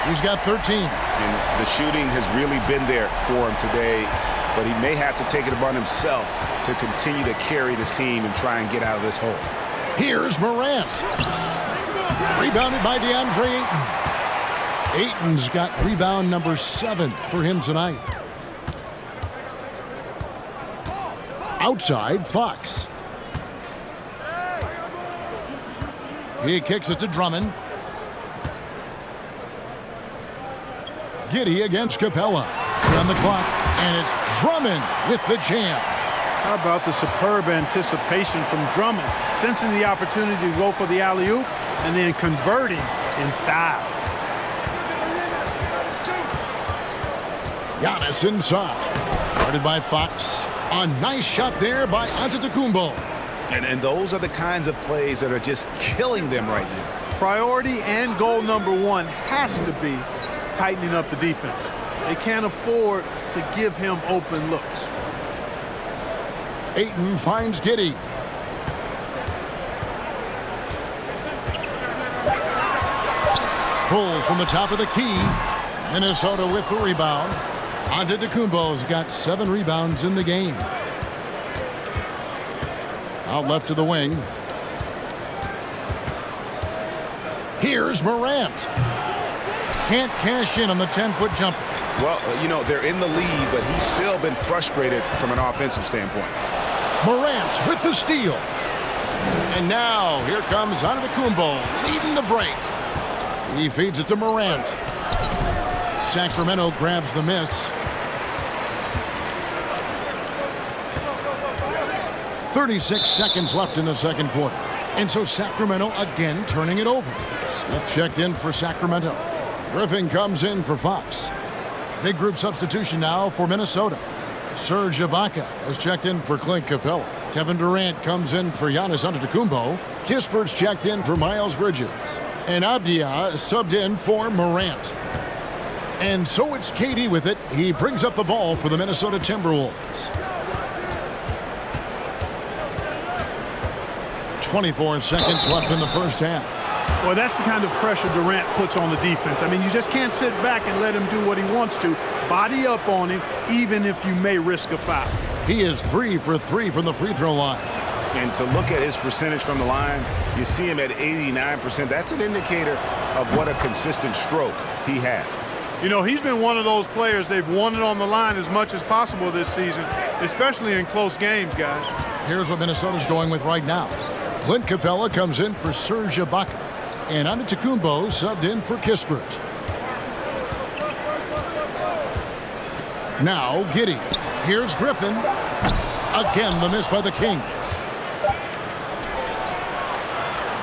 He's got 13.
And the shooting has really been there for him today, but he may have to take it upon himself to continue to carry this team and try and get out of this hole.
Here's Morant. Rebounded by DeAndre Ayton. Ayton's got rebound number 7 for him tonight. Outside, Fox. He kicks it to Drummond. Giddey against Capella. On the clock, and it's Drummond with the jam.
How about the superb anticipation from Drummond, sensing the opportunity to go for the alley-oop and then converting in style.
Giannis inside. Guarded by Fox. A nice shot there by Antetokounmpo.
And those are the kinds of plays that are just killing them right now.
priority and goal number one has to be tightening up the defense. They can't afford to give him open looks.
Ayton finds Giddey. Pulls from the top of the key. Minnesota with the rebound. Antetokounmpo's got 7 rebounds in the game. Out left to the wing. Here's Morant. Can't cash in on the 10-foot jumper.
Well, you know, they're in the lead, but he's still been frustrated from an offensive standpoint.
Morant with the steal. And now here comes Antetokounmpo leading the break. He feeds it to Morant. Sacramento grabs the miss. 36 seconds left in the second quarter. And so Sacramento again turning it over. Smith checked in for Sacramento. Griffin comes in for Fox. Big group substitution now for Minnesota. Serge Ibaka has checked in for Clint Capella. Kevin Durant comes in for Giannis Antetokounmpo. Kispert's checked in for Miles Bridges. And Avdia subbed in for Morant. And so it's KD with it. He brings up the ball for the Minnesota Timberwolves. 24 seconds left in the first half.
Well, that's the kind of pressure Durant puts on the defense. I mean, you just can't sit back and let him do what he wants to. Body up on him, even if you may risk a foul.
He is 3 for 3 from the free throw line.
And to look at his percentage from the line, you see him at 89%. That's an indicator of what a consistent stroke he has.
You know, he's been one of those players they've wanted on the line as much as possible this season, especially in close games, guys.
Here's what Minnesota's going with right now. Clint Capella comes in for Serge Ibaka. And Antetokounmpo subbed in for Kispert. Now Giddey. Here's Griffin. Again the miss by the Kings.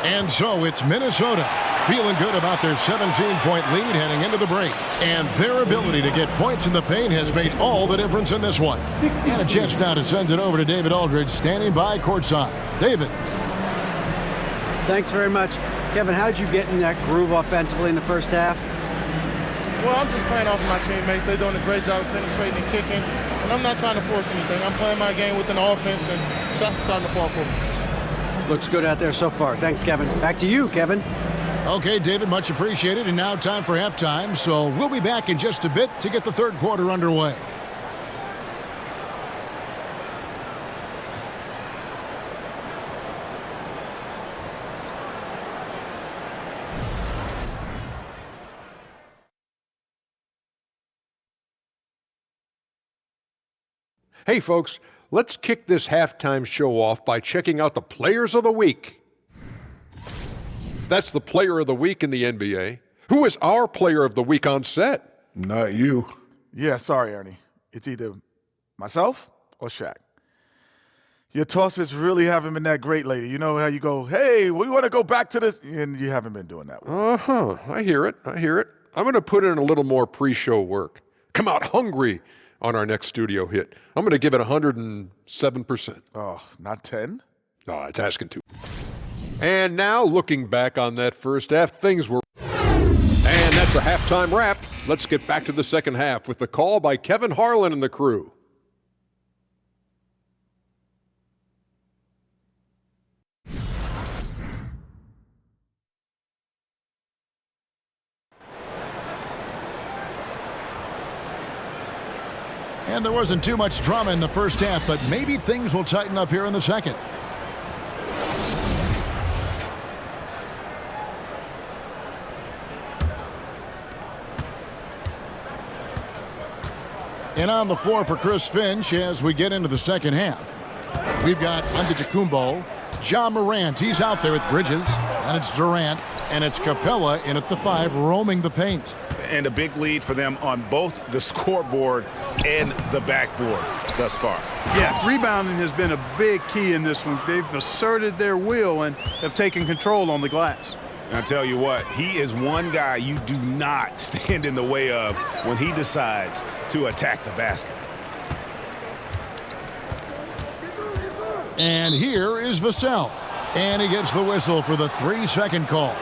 And so it's Minnesota feeling good about their 17-point lead heading into the break. And their ability to get points in the paint has made all the difference in this one. And a chance now to send it over to David Aldridge standing by courtside. David.
Thanks very much. Kevin, how did you get in that groove offensively in the first half?
Well, I'm just playing off of my teammates. They're doing a great job of penetrating and kicking, and I'm not trying to force anything. I'm playing my game with an offense, and shots are starting to fall for me.
Looks good out there so far. Thanks, Kevin. Back to you, Kevin.
Okay, David, much appreciated. And now time for halftime, so we'll be back in just a bit to get the third quarter underway.
Hey folks, let's kick this halftime show off by checking out the Players of the Week. That's the Player of the Week in the NBA. Who is our Player of the Week on set?
Not you.
Yeah, sorry, Ernie. It's either myself or Shaq. Your tosses really haven't been that great lately. You know how you go, hey, we want to go back to this, and you haven't been doing that.
Uh-huh. I hear it. I'm going to put in a little more pre-show work. Come out hungry on our next studio hit. I'm going to give it 107%.
Oh, not 10?
No, it's asking too. And now, looking back on that first half, things were... And that's a halftime wrap. Let's get back to the second half with the call by Kevin Harlan and the crew.
And there wasn't too much drama in the first half, but maybe things will tighten up here in the second. And on the floor for Chris Finch as we get into the second half. We've got Antetokounmpo, Ja Morant, he's out there with Bridges, and it's Durant, and it's Capella in at the 5 roaming the paint.
And a big lead for them on both the scoreboard and the backboard thus far.
Yeah, rebounding has been a big key in this one. They've asserted their will and have taken control on the glass.
And I tell you what, he is one guy you do not stand in the way of when he decides to attack the basket.
And here is Vassell. And he gets the whistle for the 3-second call.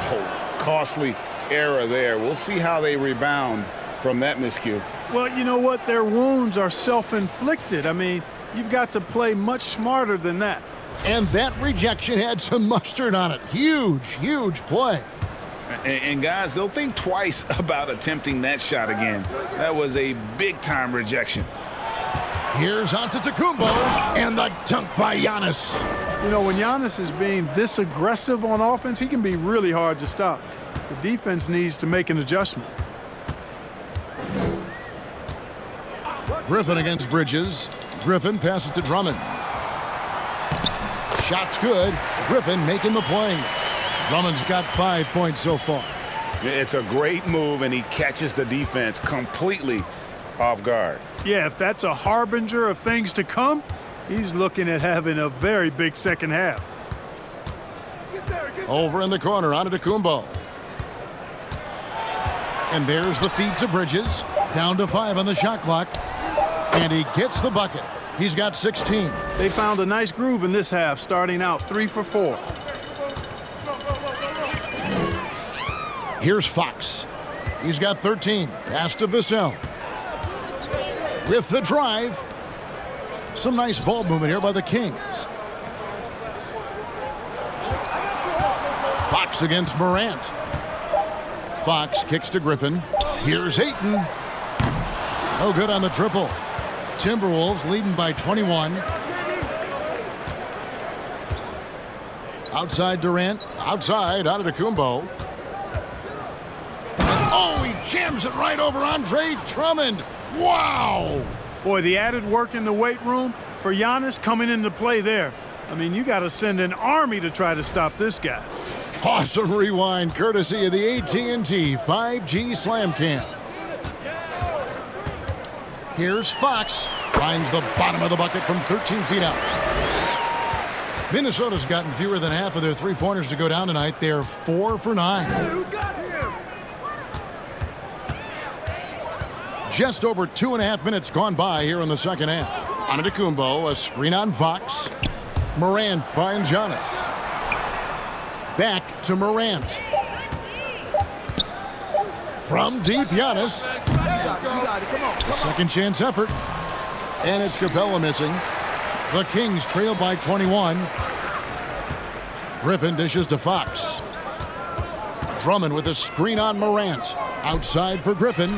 Oh, costly error there. We'll see how they rebound from that miscue.
Well, you know what? Their wounds are self-inflicted. I mean, you've got to play much smarter than that.
And that rejection had some mustard on it. Huge, huge play.
And guys, they'll think twice about attempting that shot again. That was a big-time rejection.
Here's Antetokounmpo, and the dunk by Giannis.
You know, when Giannis is being this aggressive on offense, he can be really hard to stop. The defense needs to make an adjustment.
Griffin against Bridges. Griffin passes to Drummond. Shot's good. Griffin making the play. Drummond's got 5 points so far.
It's a great move, and he catches the defense completely off guard.
Yeah, if that's a harbinger of things to come, he's looking at having a very big second half.
Over in the corner, Antetokounmpo. And there's the feed to Bridges. Down to 5 on the shot clock. And he gets the bucket. He's got 16.
They found a nice groove in this half, starting out 3 for 4.
Here's Fox. He's got 13. Pass to Vassell. With the drive. Some nice ball movement here by the Kings. Fox against Morant. Fox kicks to Griffin. Here's Ayton. No good on the triple. Timberwolves leading by 21. Outside Durant. Outside Antetokounmpo. Oh, he jams it right over Andre Drummond. Wow.
Boy, the added work in the weight room for Giannis coming into play there. I mean, you got to send an army to try to stop this guy.
Awesome rewind courtesy of the AT&T 5G Slam Cam. Here's Fox. Finds the bottom of the bucket from 13 feet out. Minnesota's gotten fewer than half of their three-pointers to go down tonight. They're 4 for 9. Just over 2.5 minutes gone by here in the second half. Antetokounmpo, a screen on Fox. Morant finds Giannis. Back to Morant. From deep, Giannis. A second chance effort. And it's Capella missing. The Kings trail by 21. Griffin dishes to Fox. Drummond with a screen on Morant. Outside for Griffin.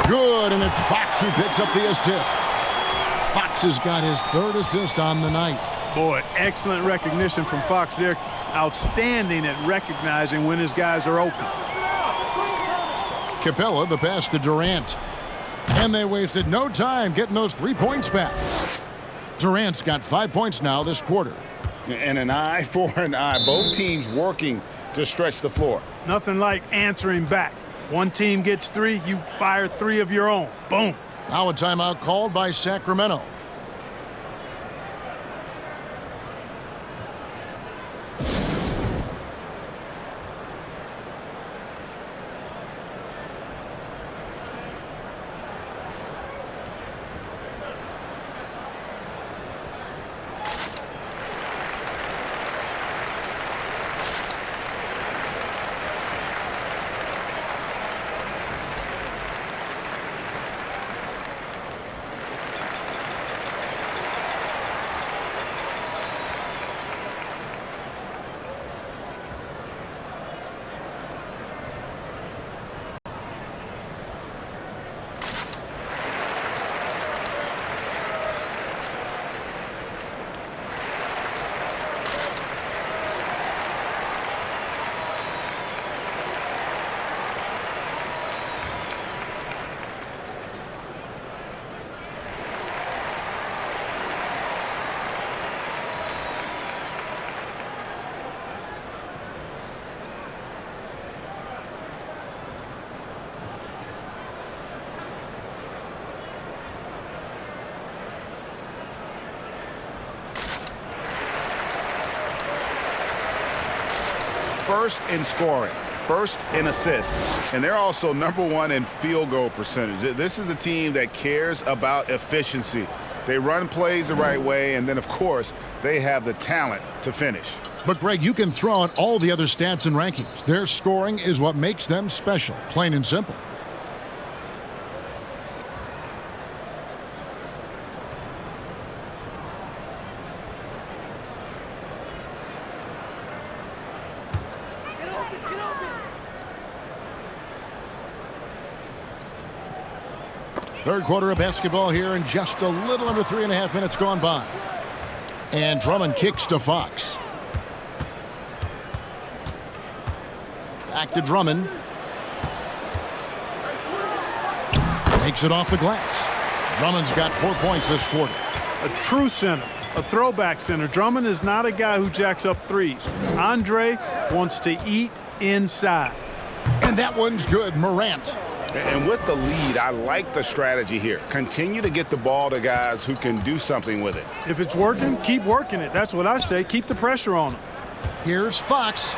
Good, and it's Fox who picks up the assist. Fox has got his 3rd assist on the night.
Boy, excellent recognition from Fox there. Outstanding at recognizing when his guys are open.
Capella, the pass to Durant. And they wasted no time getting those 3 points back. Durant's got 5 points now this quarter.
And an eye for an eye. Both teams working to stretch the floor.
Nothing like answering back. One team gets 3, you fire 3 of your own. Boom.
Now a timeout called by Sacramento.
First in scoring, first in assists, and they're also #1 in field goal percentage. This is a team that cares about efficiency. They run plays the right way, and then, of course, they have the talent to finish.
But, Greg, you can throw out all the other stats and rankings. Their scoring is what makes them special, plain and simple. Third quarter of basketball here, and just a little under 3.5 minutes gone by. And Drummond kicks to Fox. Back to Drummond. Makes it off the glass. Drummond's got 4 points this quarter.
A true center, a throwback center. Drummond is not a guy who jacks up threes. Andre wants to eat inside.
And that one's good. Morant.
And with the lead, I like the strategy here. Continue to get the ball to guys who can do something with it.
If it's working, keep working it. That's what I say. Keep the pressure on him.
Here's Fox.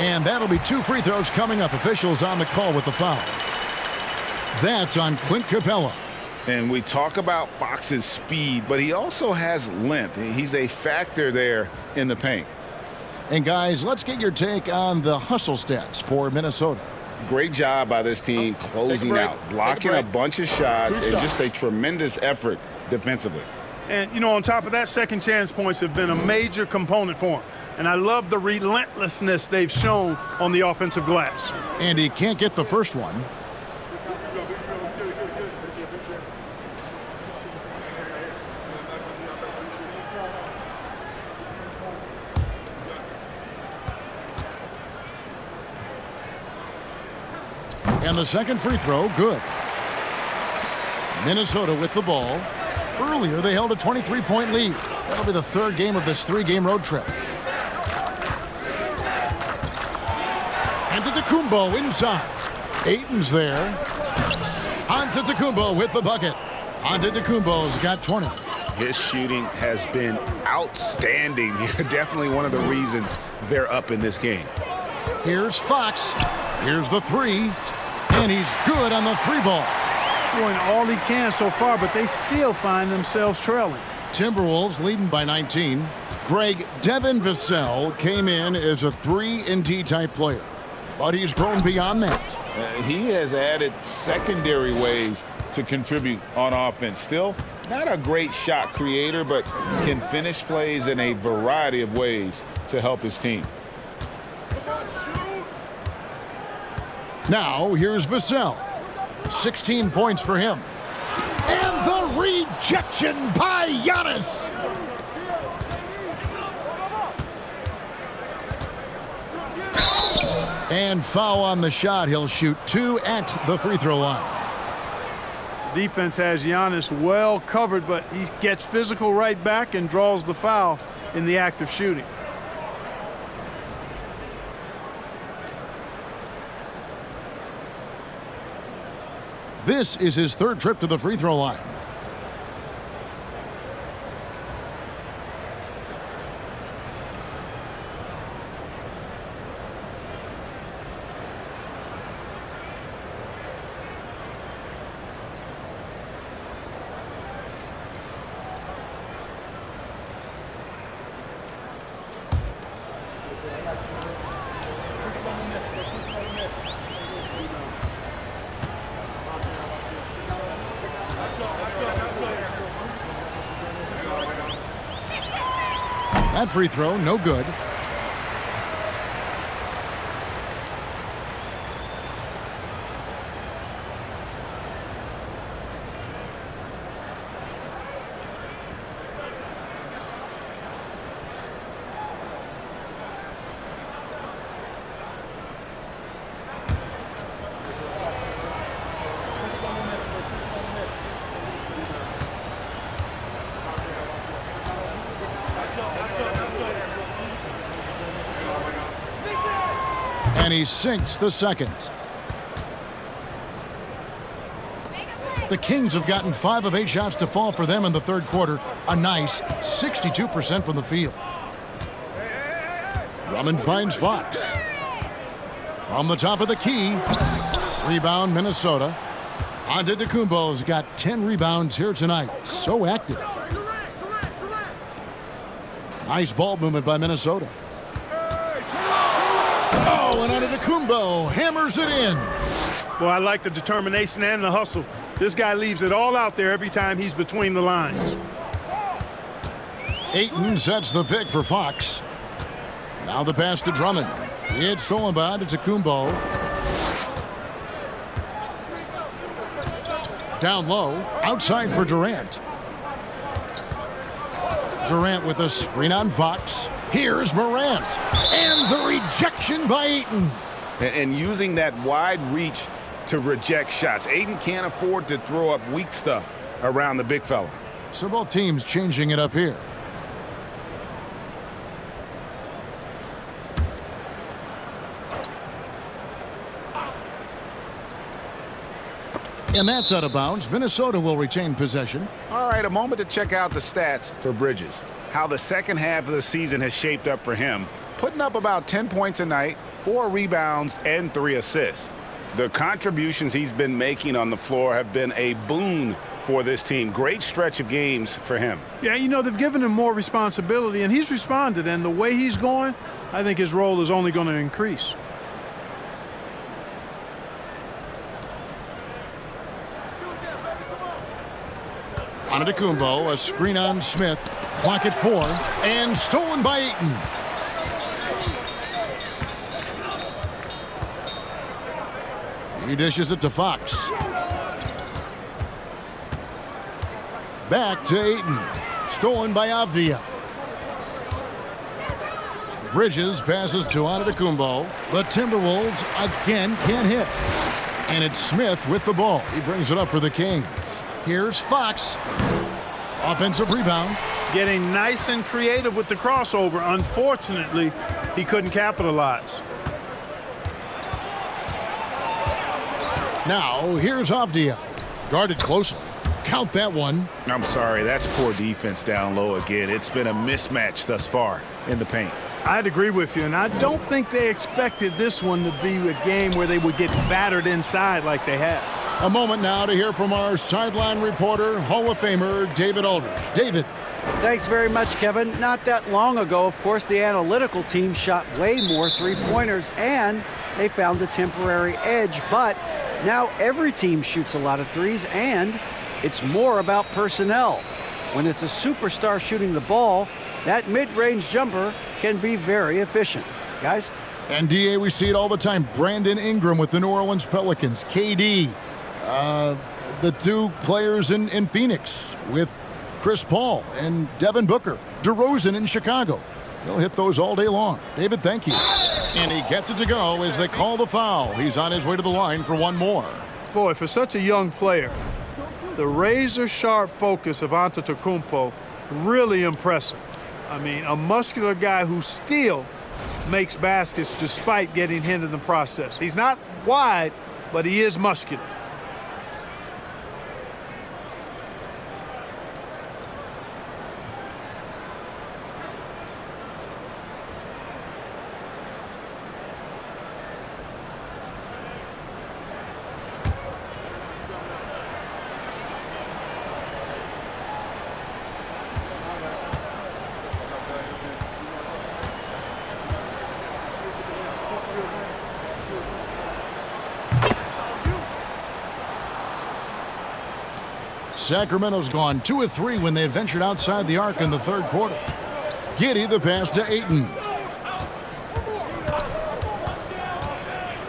And that'll be 2 free throws coming up. Officials on the call with the foul. That's on Clint Capella.
And we talk about Fox's speed, but he also has length. He's a factor there in the paint.
And, guys, let's get your take on the hustle stats for Minnesota.
Great job by this team closing out, blocking a bunch of shots, and just a tremendous effort defensively.
And, you know, on top of that, second chance points have been a major component for him. And I love the relentlessness they've shown on the offensive glass.
And he can't get the first one. And the second free throw, good. Minnesota with the ball. Earlier, they held a 23-point lead. That'll be the third game of this 3-game road trip. Antetokounmpo inside. Ayton's there. Antetokounmpo with the bucket. Antetokounmpo's got 20.
His shooting has been outstanding. Definitely one of the reasons they're up in this game.
Here's Fox. Here's the three. And he's good on the 3-ball.
Doing all he can so far, but they still find themselves trailing.
Timberwolves leading by 19. Greg, Devin Vassell came in as a 3-and-D type player, but he's grown beyond that.
He has added secondary ways to contribute on offense. Still not a great shot creator, but can finish plays in a variety of ways to help his team.
Now, here's Vassell. 16 points for him. And the rejection by Giannis. And foul on the shot. He'll shoot 2 at the free throw line.
Defense has Giannis well covered, but he gets physical right back and draws the foul in the act of shooting.
This is his third trip to the free throw line. That free throw, no good. And he sinks the second. The Kings have gotten 5 of 8 shots to fall for them in the third quarter. A nice 62% from the field. Drummond finds Fox. From the top of the key. Rebound, Minnesota. Antetokounmpo's got 10 rebounds here tonight. So active. Nice ball movement by Minnesota. Oh, and Antetokounmpo hammers it in.
Well, I like the determination and the hustle. This guy leaves it all out there every time he's between the lines.
Ayton sets the pick for Fox. Now the pass to Drummond. It's stolen by Antetokounmpo. Down low, outside for Durant. Durant with a screen on Fox. Here's Morant. And the rejection by Ayton.
And using that wide reach to reject shots. Ayton can't afford to throw up weak stuff around the big fella.
So both teams changing it up here. And that's out of bounds. Minnesota will retain possession.
All right, a moment to check out the stats for Bridges. How the second half of the season has shaped up for him. Putting up about 10 points a night, 4 rebounds, and 3 assists. The contributions he's been making on the floor have been a boon for this team. Great stretch of games for him.
Yeah, you know, they've given him more responsibility, and he's responded. And the way he's going, I think his role is only going to increase.
Antetokounmpo, a screen on Smith. Clock at 4. And stolen by Ayton. He dishes it to Fox. Back to Ayton. Stolen by Avdia. Bridges passes to Antetokounmpo. The Timberwolves again can't hit. And it's Smith with the ball. He brings it up for the Kings. Here's Fox. Offensive rebound.
Getting nice and creative with the crossover. Unfortunately, he couldn't capitalize.
Now, here's Avdia. Guarded closely. Count that one.
I'm sorry, that's poor defense down low again. It's been a mismatch thus far in the paint.
I'd agree with you, and I don't think they expected this one to be a game where they would get battered inside like they have.
A moment now to hear from our sideline reporter, Hall of Famer David Aldridge. David.
Thanks very much, Kevin. Not that long ago, of course, the analytical team shot way more three-pointers, and they found a temporary edge. But now every team shoots a lot of threes, and it's more about personnel. When it's a superstar shooting the ball, that mid-range jumper can be very efficient. Guys?
And DA, we see it all the time. Brandon Ingram with the New Orleans Pelicans. KD. The two players in Phoenix with Chris Paul and Devin Booker. DeRozan in Chicago. They'll hit those all day long. David, thank you. And he gets it to go as they call the foul. He's on his way to the line for one more.
Boy, for such a young player, the razor-sharp focus of Antetokounmpo, really impressive. I mean, a muscular guy who still makes baskets despite getting hit in the process. He's not wide, but he is muscular.
Sacramento's gone 2 of 3 when they ventured outside the arc in the third quarter. Giddey the pass to Ayton.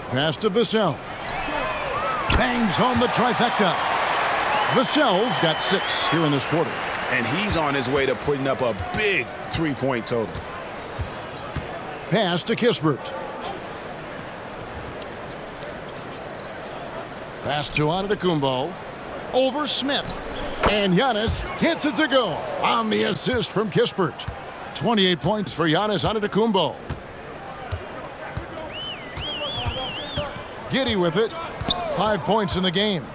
Pass to Vassell. Bangs home the trifecta. Vassell's got 6 here in this quarter.
And he's on his way to putting up a big three-point total.
Pass to Kispert. Pass to Antetokounmpo. Over Smith. And Giannis gets it to go on the assist from Kispert. 28 points for Giannis Antetokounmpo. Giddey with it. 5 points in the game.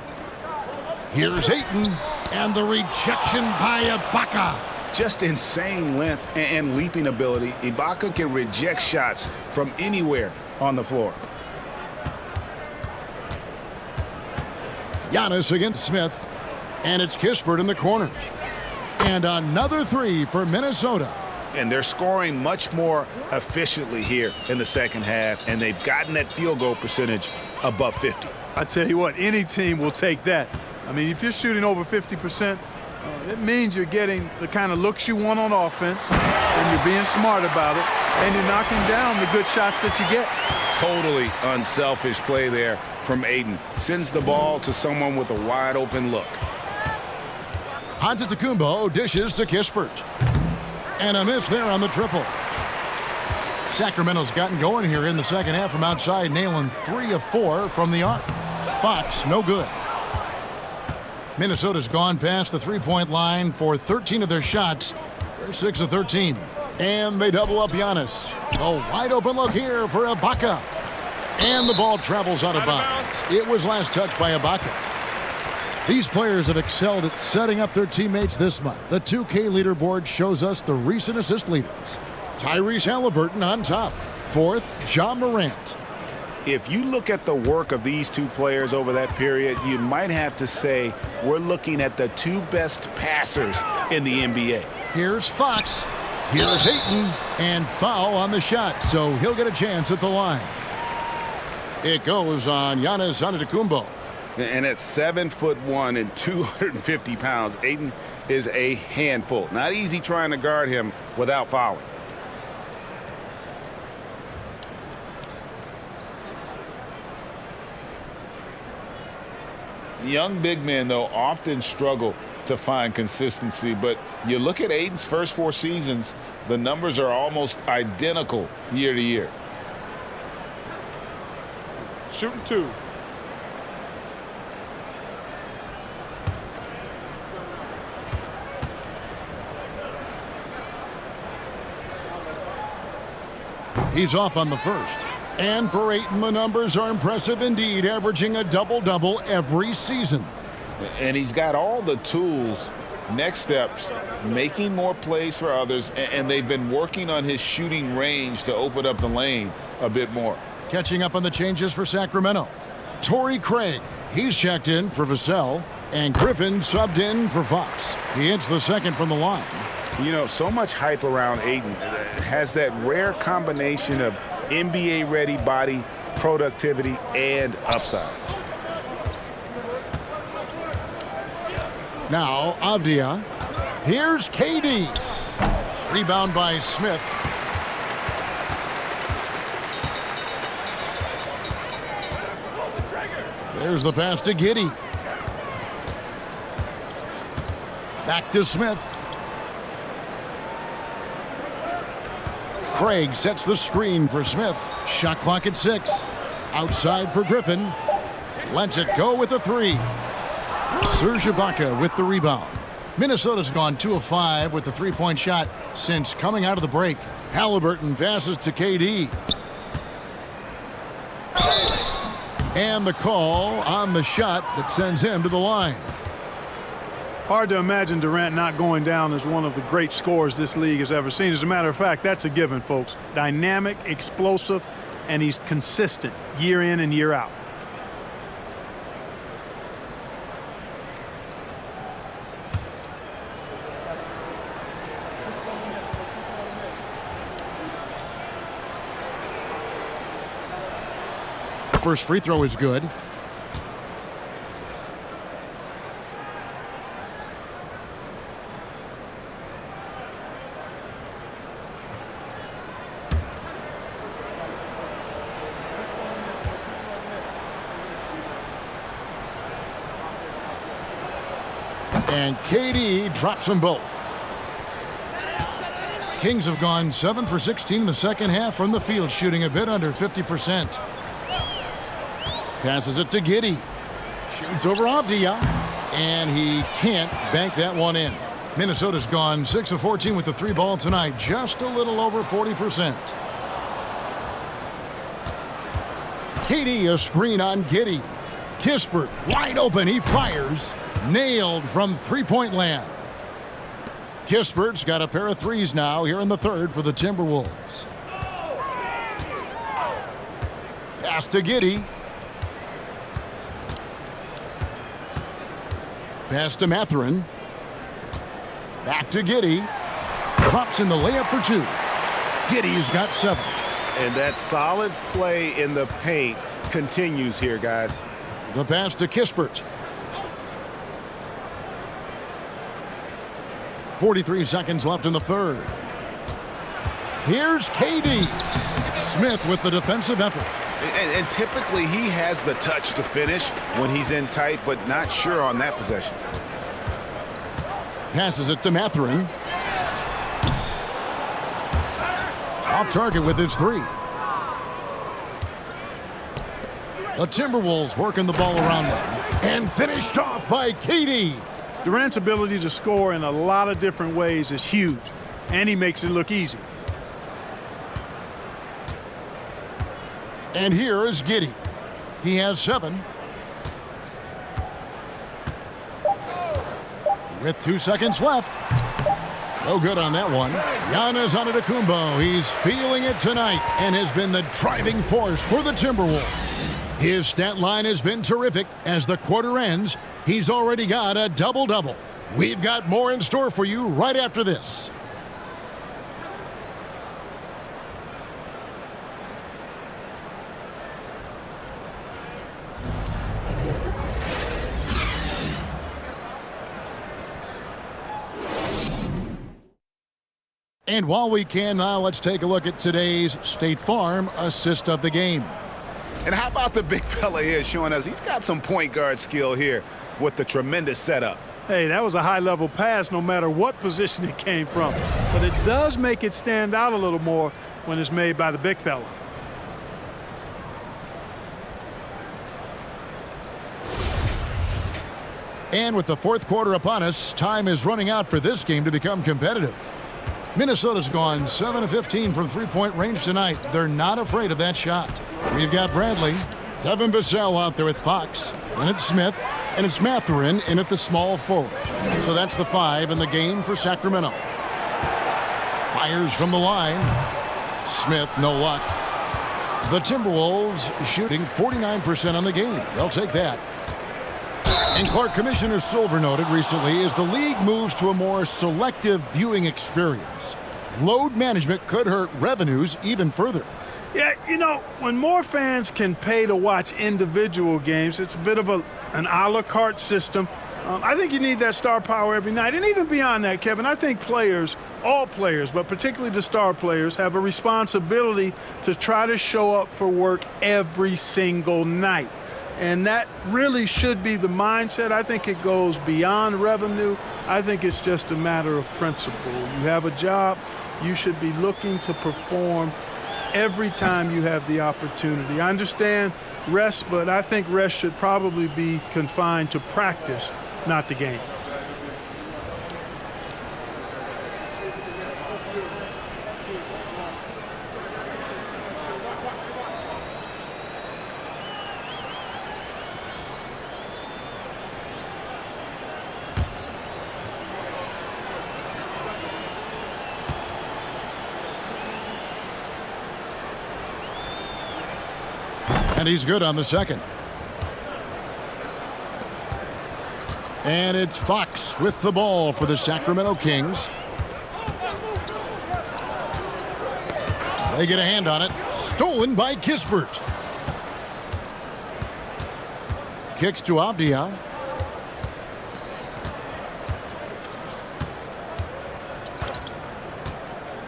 Here's Ayton. And the rejection by Ibaka.
Just insane length and leaping ability. Ibaka can reject shots from anywhere on the floor.
Giannis against Smith. And it's Kispert in the corner. And another 3 for Minnesota.
And they're scoring much more efficiently here in the second half, and they've gotten that field goal percentage above 50.
I tell you what, any team will take that. I mean, if you're shooting over 50%, it means you're getting the kind of looks you want on offense, and you're being smart about it, and you're knocking down the good shots that you get.
Totally unselfish play there from Ayton. Sends the ball to someone with a wide open look.
Antetokounmpo dishes to Kispert. And a miss there on the triple. Sacramento's gotten going here in the second half from outside, nailing 3 of 4 from the arc. Fox, no good. Minnesota's gone past the three-point line for 13 of their shots. They're 6 of 13. And they double up Giannis. A wide open look here for Ibaka. And the ball travels out of bounds. It was last touched by Ibaka. These players have excelled at setting up their teammates this month. The 2K leaderboard shows us the recent assist leaders. Tyrese Halliburton on top. 4th, Ja Morant.
If you look at the work of these two players over that period, you might have to say we're looking at the 2 best passers in the NBA.
Here's Fox. Here's Ayton. And foul on the shot, so he'll get a chance at the line. It goes on Giannis Antetokounmpo.
And at 7'1" and 250 pounds, Ayton is a handful. Not easy trying to guard him without fouling. Young big men, though, often struggle to find consistency, but you look at Ayton's first 4 seasons, the numbers are almost identical year to year.
Shooting 2.
He's off on the first. And for Ayton, the numbers are impressive indeed, averaging a double-double every season.
And he's got all the tools. Next steps, making more plays for others, and they've been working on his shooting range to open up the lane a bit more.
Catching up on the changes for Sacramento. Torrey Craig, he's checked in for Vassell, and Griffin subbed in for Fox. He hits the second from the line.
You know, so much hype around Ayton. Has that rare combination of NBA-ready body, productivity, and upside.
Now, Avdia. Here's KD. Rebound by Smith. There's the pass to Giddey. Back to Smith. Craig sets the screen for Smith. Shot clock at 6. Outside for Griffin. Lets it go with a 3. Serge Ibaka with the rebound. Minnesota's gone 2 of 5 with the three-point shot since coming out of the break. Halliburton passes to KD. And the call on the shot that sends him to the line.
Hard to imagine Durant not going down as one of the great scorers this league has ever seen. As a matter of fact, that's a given, folks. Dynamic, explosive, and he's consistent year in and year out.
First free throw is good. And KD drops them both. Kings have gone 7 for 16 in the second half from the field, shooting a bit under 50%. Passes it to Giddey. Shoots over Avdia. And he can't bank that one in. Minnesota's gone 6 of 14 with the 3 ball tonight. Just a little over 40%. KD, a screen on Giddey. Kispert wide open. He fires. Nailed from three-point land. Kispert's got a pair of threes now here in the third for the Timberwolves. Pass to Giddey. Pass to Mathurin. Back to Giddey. drops in the layup for 2. Giddey's got 7.
And that solid play in the paint continues here, guys.
The pass to Kispert. 43 seconds left in the third. Here's KD. Smith with the defensive effort.
And typically he has the touch to finish when he's in tight, but not sure on that possession.
Passes it to Mathurin. Off target with his 3. The Timberwolves working the ball around them. And finished off by KD.
Durant's ability to score in a lot of different ways is huge, and he makes it look easy.
And here is Giddey. He has 7. With 2 seconds left. No good on that one. Giannis Antetokounmpo. He's feeling it tonight and has been the driving force for the Timberwolves. His stat line has been terrific. As the quarter ends, he's already got a double-double. We've got more in store for you right after this. And while we can now, let's take a look at today's State Farm assist of the game.
And how about the big fella here showing us he's got some point guard skill here with the tremendous setup.
Hey, that was a high-level pass no matter what position it came from. But it does make it stand out a little more when it's made by the big fella.
And with the fourth quarter upon us, time is running out for this game to become competitive. Minnesota's gone 7 of 15 from three-point range tonight. They're not afraid of that shot. We've got Bradley, Devin Vassell out there with Fox, and it's Smith, and it's Mathurin in at the small forward. So that's the 5 in the game for Sacramento. Fires from the line. Smith, no luck. The Timberwolves shooting 49% on the game. They'll take that. And Clark, Commissioner Silver noted recently as the league moves to a more selective viewing experience, load management could hurt revenues even further.
Yeah, you know, when more fans can pay to watch individual games, it's a bit of an a la carte system. I think you need that star power every night. And even beyond that, Kevin, I think players, all players, but particularly the star players, have a responsibility to try to show up for work every single night. And that really should be the mindset. I think it goes beyond revenue. I think it's just a matter of principle. You have a job, you should be looking to perform every time you have the opportunity. I understand rest, but I think rest should probably be confined to practice, not the game.
And he's good on the second. And it's Fox with the ball for the Sacramento Kings. They get a hand on it. Stolen by Kispert. Kicks to Avdia.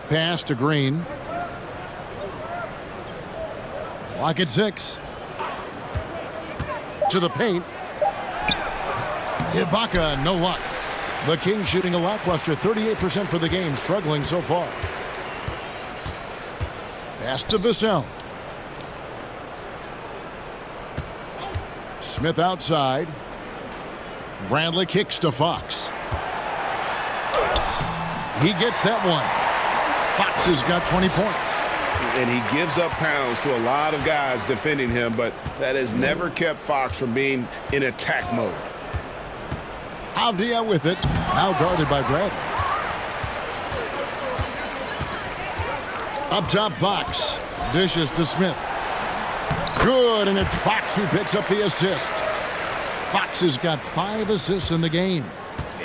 Pass to Green. Clock at 6. To the paint. Ibaka, no luck. The Kings shooting a lackluster 38% for the game, struggling so far. Pass to Vassell. Smith outside. Bradley kicks to Fox. He gets that one. Fox has got 20 points.
And he gives up pounds to a lot of guys defending him, but that has never kept Fox from being in attack mode.
Avdia with it, now guarded by Bradley. Up top, Fox. Dishes to Smith. Good, and it's Fox who picks up the assist. Fox has got 5 assists in the game.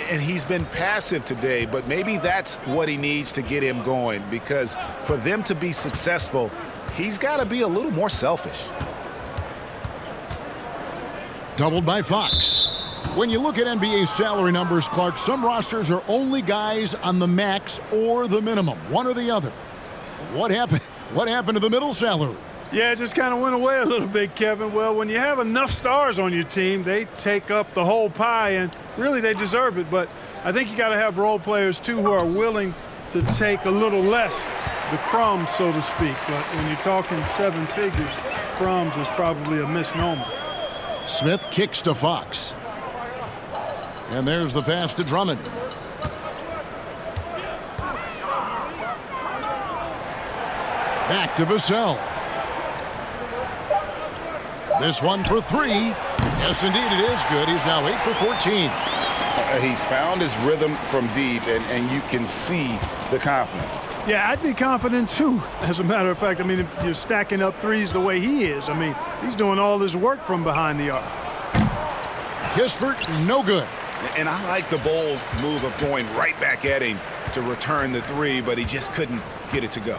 And he's been passive today, but maybe that's what he needs to get him going, because for them to be successful, he's got to be a little more selfish.
Doubled by Fox. When you look at NBA salary numbers, Clark, some rosters are only guys on the max or the minimum, one or the other. What happened? What happened to the middle salary?
Yeah, it just kind of went away a little bit, Kevin. Well, when you have enough stars on your team, they take up the whole pie, and really they deserve it. But I think you got to have role players, too, who are willing to take a little less, the crumbs, so to speak. But when you're talking 7 figures, crumbs is probably a misnomer.
Smith kicks to Fox. And there's the pass to Drummond. Back to Vassell. This one for 3. Yes, indeed, it is good. He's now 8 for 14.
He's found his rhythm from deep, and you can see the confidence.
Yeah, I'd be confident, too, as a matter of fact. I mean, if you're stacking up threes the way he is, I mean, he's doing all this work from behind the arc.
Kispert, no good.
And I like the bold move of going right back at him to return the 3, but he just couldn't get it to go.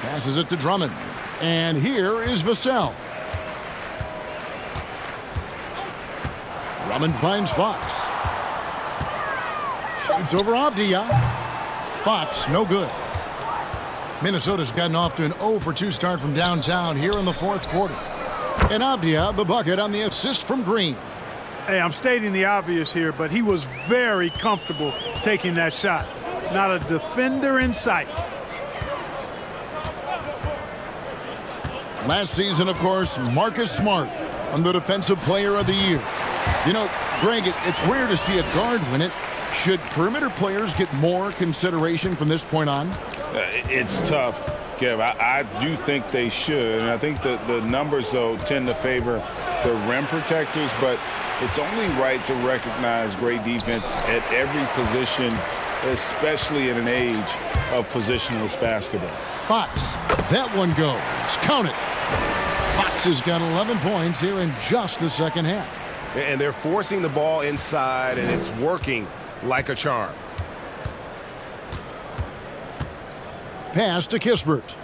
Passes it to Drummond. And here is Vassell. Drummond finds Fox. Shoots over Avdia. Fox, no good. Minnesota's gotten off to an 0 for 2 start from downtown here in the 4th quarter. And Avdia, the bucket on the assist from Green.
Hey, I'm stating the obvious here, but he was very comfortable taking that shot. Not a defender in sight.
Last season, of course, Marcus Smart won the Defensive Player of the Year. You know, Greg, it's rare to see a guard win it. Should perimeter players get more consideration from this point on?
It's tough, Kev. I do think they should. And I think the numbers, though, tend to favor the rim protectors. But it's only right to recognize great defense at every position, especially in an age of positionless basketball.
Fox, that one goes. Count it. Fox has got 11 points here in just the second half.
And they're forcing the ball inside, and it's working like a charm.
Pass to Kispert.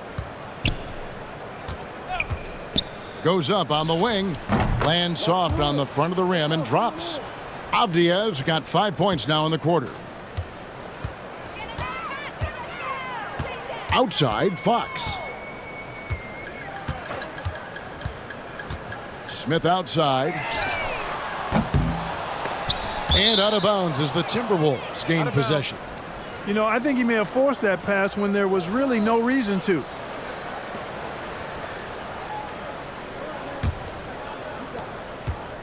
Goes up on the wing. Lands soft on the front of the rim and drops. Avdia's got 5 points now in the quarter. Outside, Fox. Smith outside. And out of bounds as the Timberwolves gain possession.
You know, I think he may have forced that pass when there was really no reason to.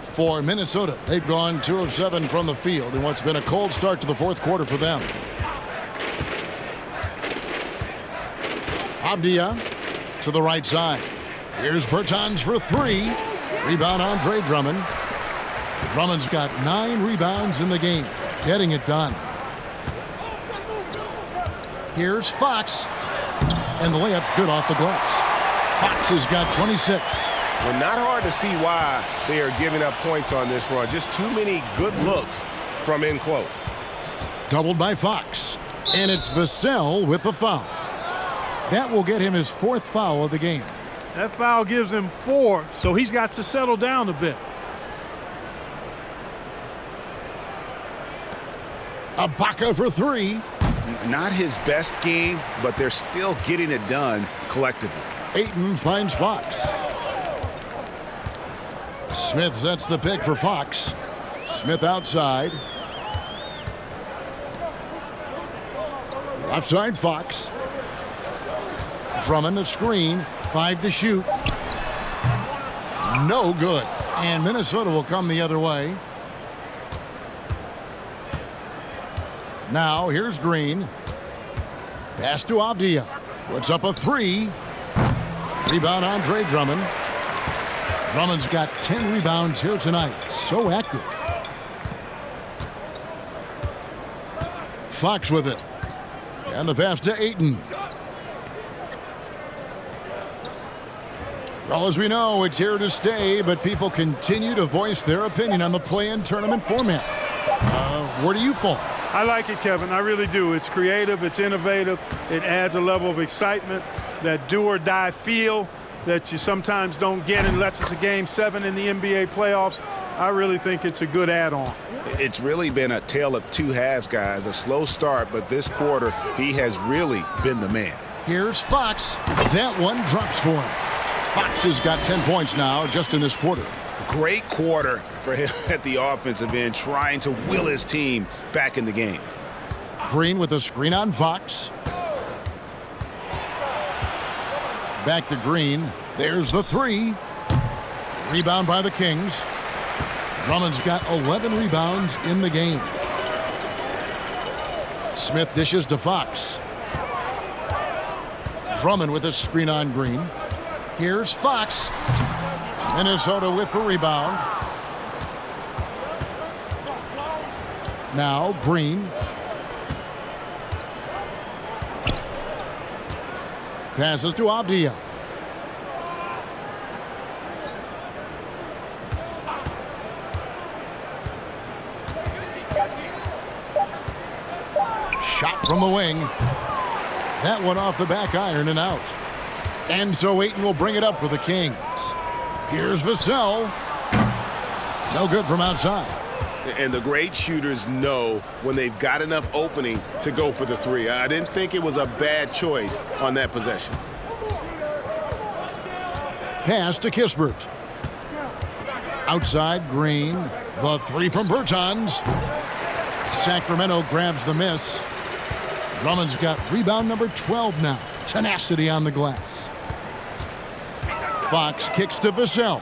For Minnesota, they've gone 2 of 7 from the field in what's been a cold start to the 4th quarter for them. Avdia to the right side. Here's Bertans for 3. Rebound Andre Drummond. Drummond's got 9 rebounds in the game, getting it done. Here's Fox, and the layup's good off the glass. Fox has got 26.
Well, not hard to see why they are giving up points on this run. Just too many good looks from in close.
Doubled by Fox, and it's Vassell with the foul. That will get him his 4th foul of the game.
That foul gives him 4, so he's got to settle down a bit.
Ibaka for 3.
Not his best game, but they're still getting it done collectively.
Ayton finds Fox. Smith sets the pick for Fox. Smith outside. Left side, Fox. Drummond a screen. 5 to shoot. No good. And Minnesota will come the other way. Now here's Green. Pass to Avdia. Puts up a 3. Rebound Andre Drummond. Drummond's got 10 rebounds here tonight. So active. Fox with it. And the pass to Ayton. Well, as we know, it's here to stay, but people continue to voice their opinion on the play-in tournament format. where do you fall?
I like it, Kevin. I really do. It's creative. It's innovative. It adds a level of excitement, that do-or-die feel that you sometimes don't get unless it's a Game 7 in the NBA playoffs. I really think it's a good add-on.
It's really been a tale of two halves, guys. A slow start, but this quarter, he has really been the man.
Here's Fox. That one drops for him. Fox has got 10 points now just in this quarter.
Great quarter for him at the offensive end, trying to will his team back in the game.
Green with a screen on Fox. Back to Green. There's the three. Rebound by the Kings. Drummond's got 11 rebounds in the game. Smith dishes to Fox. Drummond with a screen on Green. Here's Fox. Minnesota with the rebound. Now Green. Passes to Avdia. Shot from the wing. That one off the back iron and out. And so Ayton will bring it up for the Kings. Here's Vassell. No good from outside.
And the great shooters know when they've got enough opening to go for the three. I didn't think it was a bad choice on that possession.
Pass to Kispert. Outside Green. The three from Bertans. Sacramento grabs the miss. Drummond's got rebound number 12 now. Tenacity on the glass. Fox kicks to Vassell.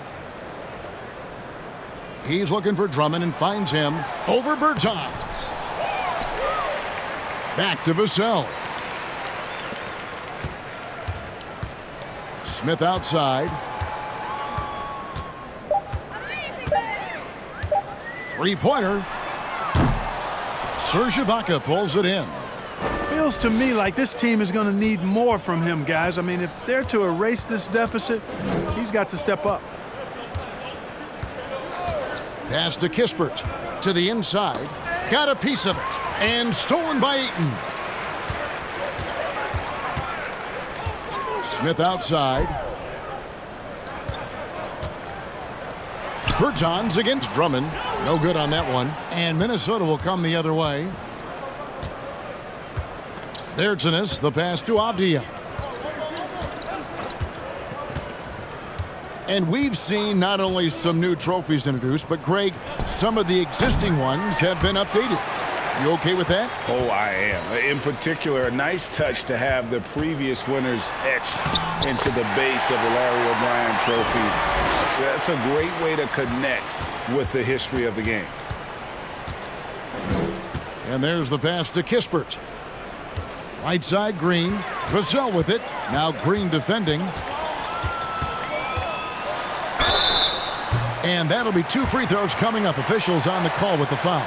He's looking for Drummond and finds him over Bertans. Back to Vassell. Smith outside. Three-pointer. Serge Ibaka pulls it in.
Feels to me like this team is going to need more from him, guys. I mean, if they're to erase this deficit, he's got to step up.
Pass to Kispert. To the inside. Got a piece of it. And stolen by Ayton. Smith outside. Bertans against Drummond. No good on that one. And Minnesota will come the other way. There's the pass to Avdia. And we've seen not only some new trophies introduced, but Greg, some of the existing ones have been updated. You okay with that?
Oh, I am. In particular, a nice touch to have the previous winners etched into the base of the Larry O'Brien trophy. That's a great way to connect with the history of the game.
And there's the pass to Kispert. Right side Green. Vassell with it. Now Green defending. And that'll be two free throws coming up. Officials on the call with the foul.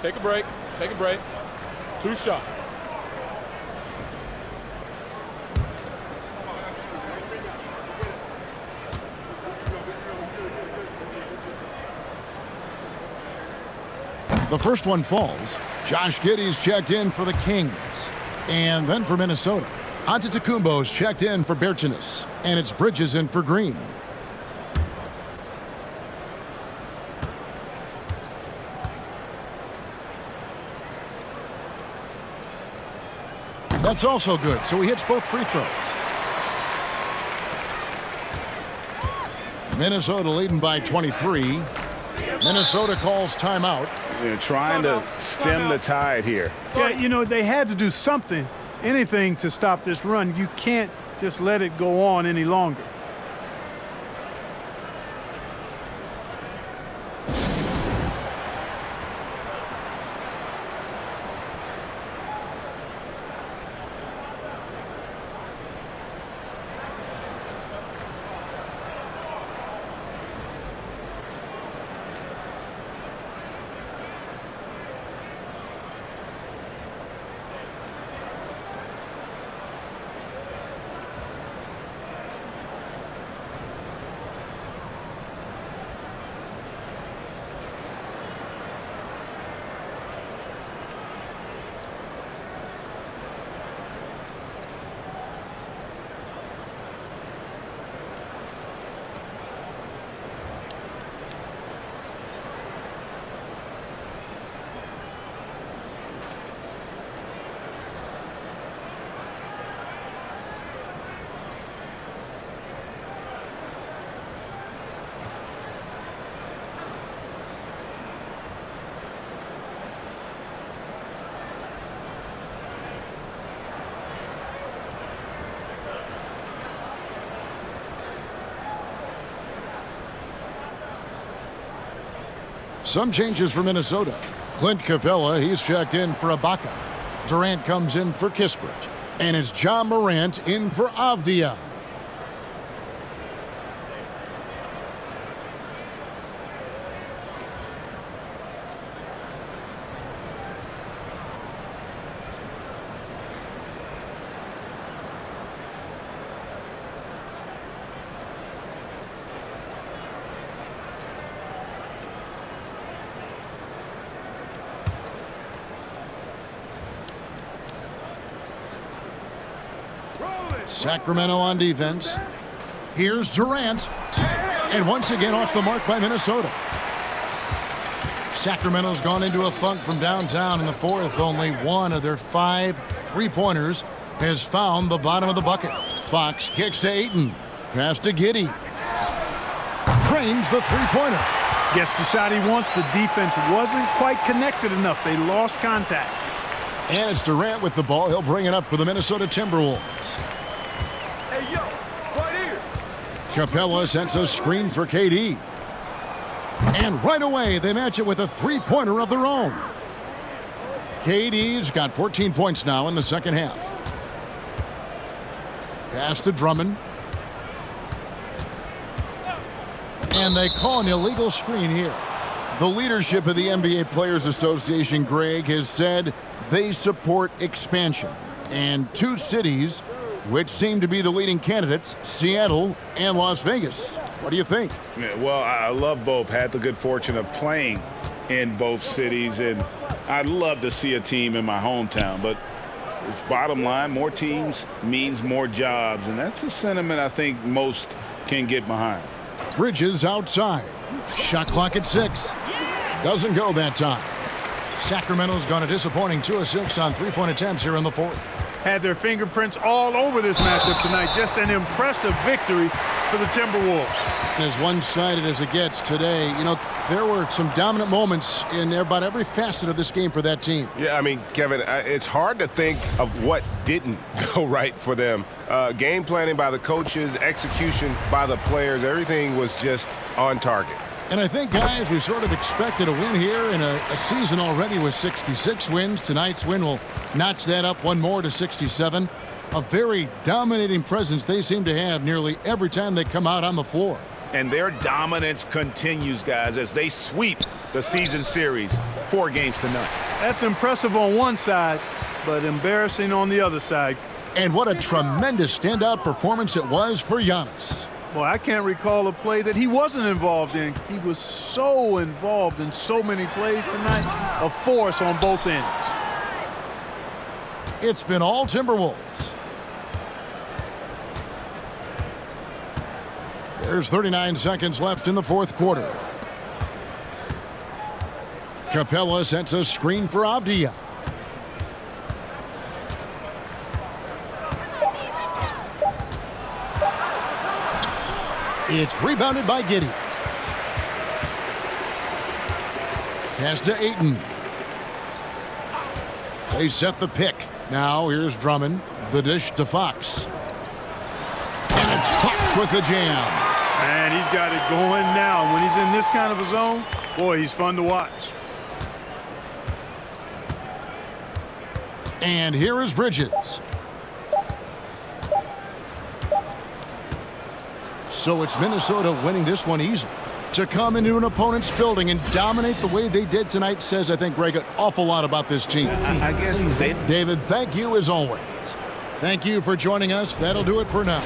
Take a break. Take a break. 2 shots.
The first one falls. Josh Giddey's checked in for the Kings. And then for Minnesota. Antetokounmpo's checked in for Bertans. And it's Bridges in for Green. That's also good, so he hits both free throws. Minnesota leading by 23. Minnesota calls timeout.
They're trying to stem the tide here.
Yeah, you know, they had to do something, anything to stop this run. You can't just let it go on any longer.
Some changes for Minnesota. Clint Capella, he's checked in for Ibaka. Durant comes in for Kispert. And it's John Morant in for Avdia. Sacramento on defense. Here's Durant. And once again off the mark by Minnesota. Sacramento's gone into a funk from downtown in the fourth. Only one of their 5 3-pointers has found the bottom of the bucket. Fox kicks to Ayton. Pass to Giddey. Drains the 3-pointer.
Gets the shot he wants. The defense wasn't quite connected enough. They lost contact.
And it's Durant with the ball. He'll bring it up for the Minnesota Timberwolves. Capella sends a screen for KD. And right away, they match it with a 3-pointer of their own. KD's got 14 points now in the second half. Pass to Drummond. And they call an illegal screen here. The leadership of the NBA Players Association, Greg, has said they support expansion. And 2 cities which seem to be the leading candidates, Seattle and Las Vegas. What do you think?
Yeah, well, I love both. Had the good fortune of playing in both cities, and I'd love to see a team in my hometown. But bottom line, more teams means more jobs, and that's a sentiment I think most can get behind.
Bridges outside. Shot clock at 6. Doesn't go that time. Sacramento's gone a disappointing 2 of 6 on 3-point attempts here in the fourth.
Had their fingerprints all over this matchup tonight. Just an impressive victory for the Timberwolves.
As one-sided as it gets today, you know, there were some dominant moments in about every facet of this game for that team.
Yeah, I mean, Kevin, it's hard to think of what didn't go right for them. Game planning by the coaches, execution by the players, everything was just on target.
And I think, guys, we sort of expected a win here in a season already with 66 wins. Tonight's win will notch that up one more to 67. A very dominating presence they seem to have nearly every time they come out on the floor.
And their dominance continues, guys, as they sweep the season series 4 games to none.
That's impressive on one side, but embarrassing on the other side.
And what a tremendous standout performance it was for Giannis.
Well, I can't recall a play that he wasn't involved in. He was so involved in so many plays tonight. A force on both ends.
It's been all Timberwolves. There's 39 seconds left in the fourth quarter. Capella sends a screen for Avdia. It's rebounded by Giddey. Pass to Ayton. They set the pick. Now here's Drummond. The dish to Fox. And it's Fox with the jam.
Man, he's got it going now. When he's in this kind of a zone, boy, he's fun to watch.
And here is Bridges. So it's Minnesota winning this one easily. To come into an opponent's building and dominate the way they did tonight says, I think, Greg, an awful lot about this team.
I guess
David, thank you as always. Thank you for joining us. That'll do it for now.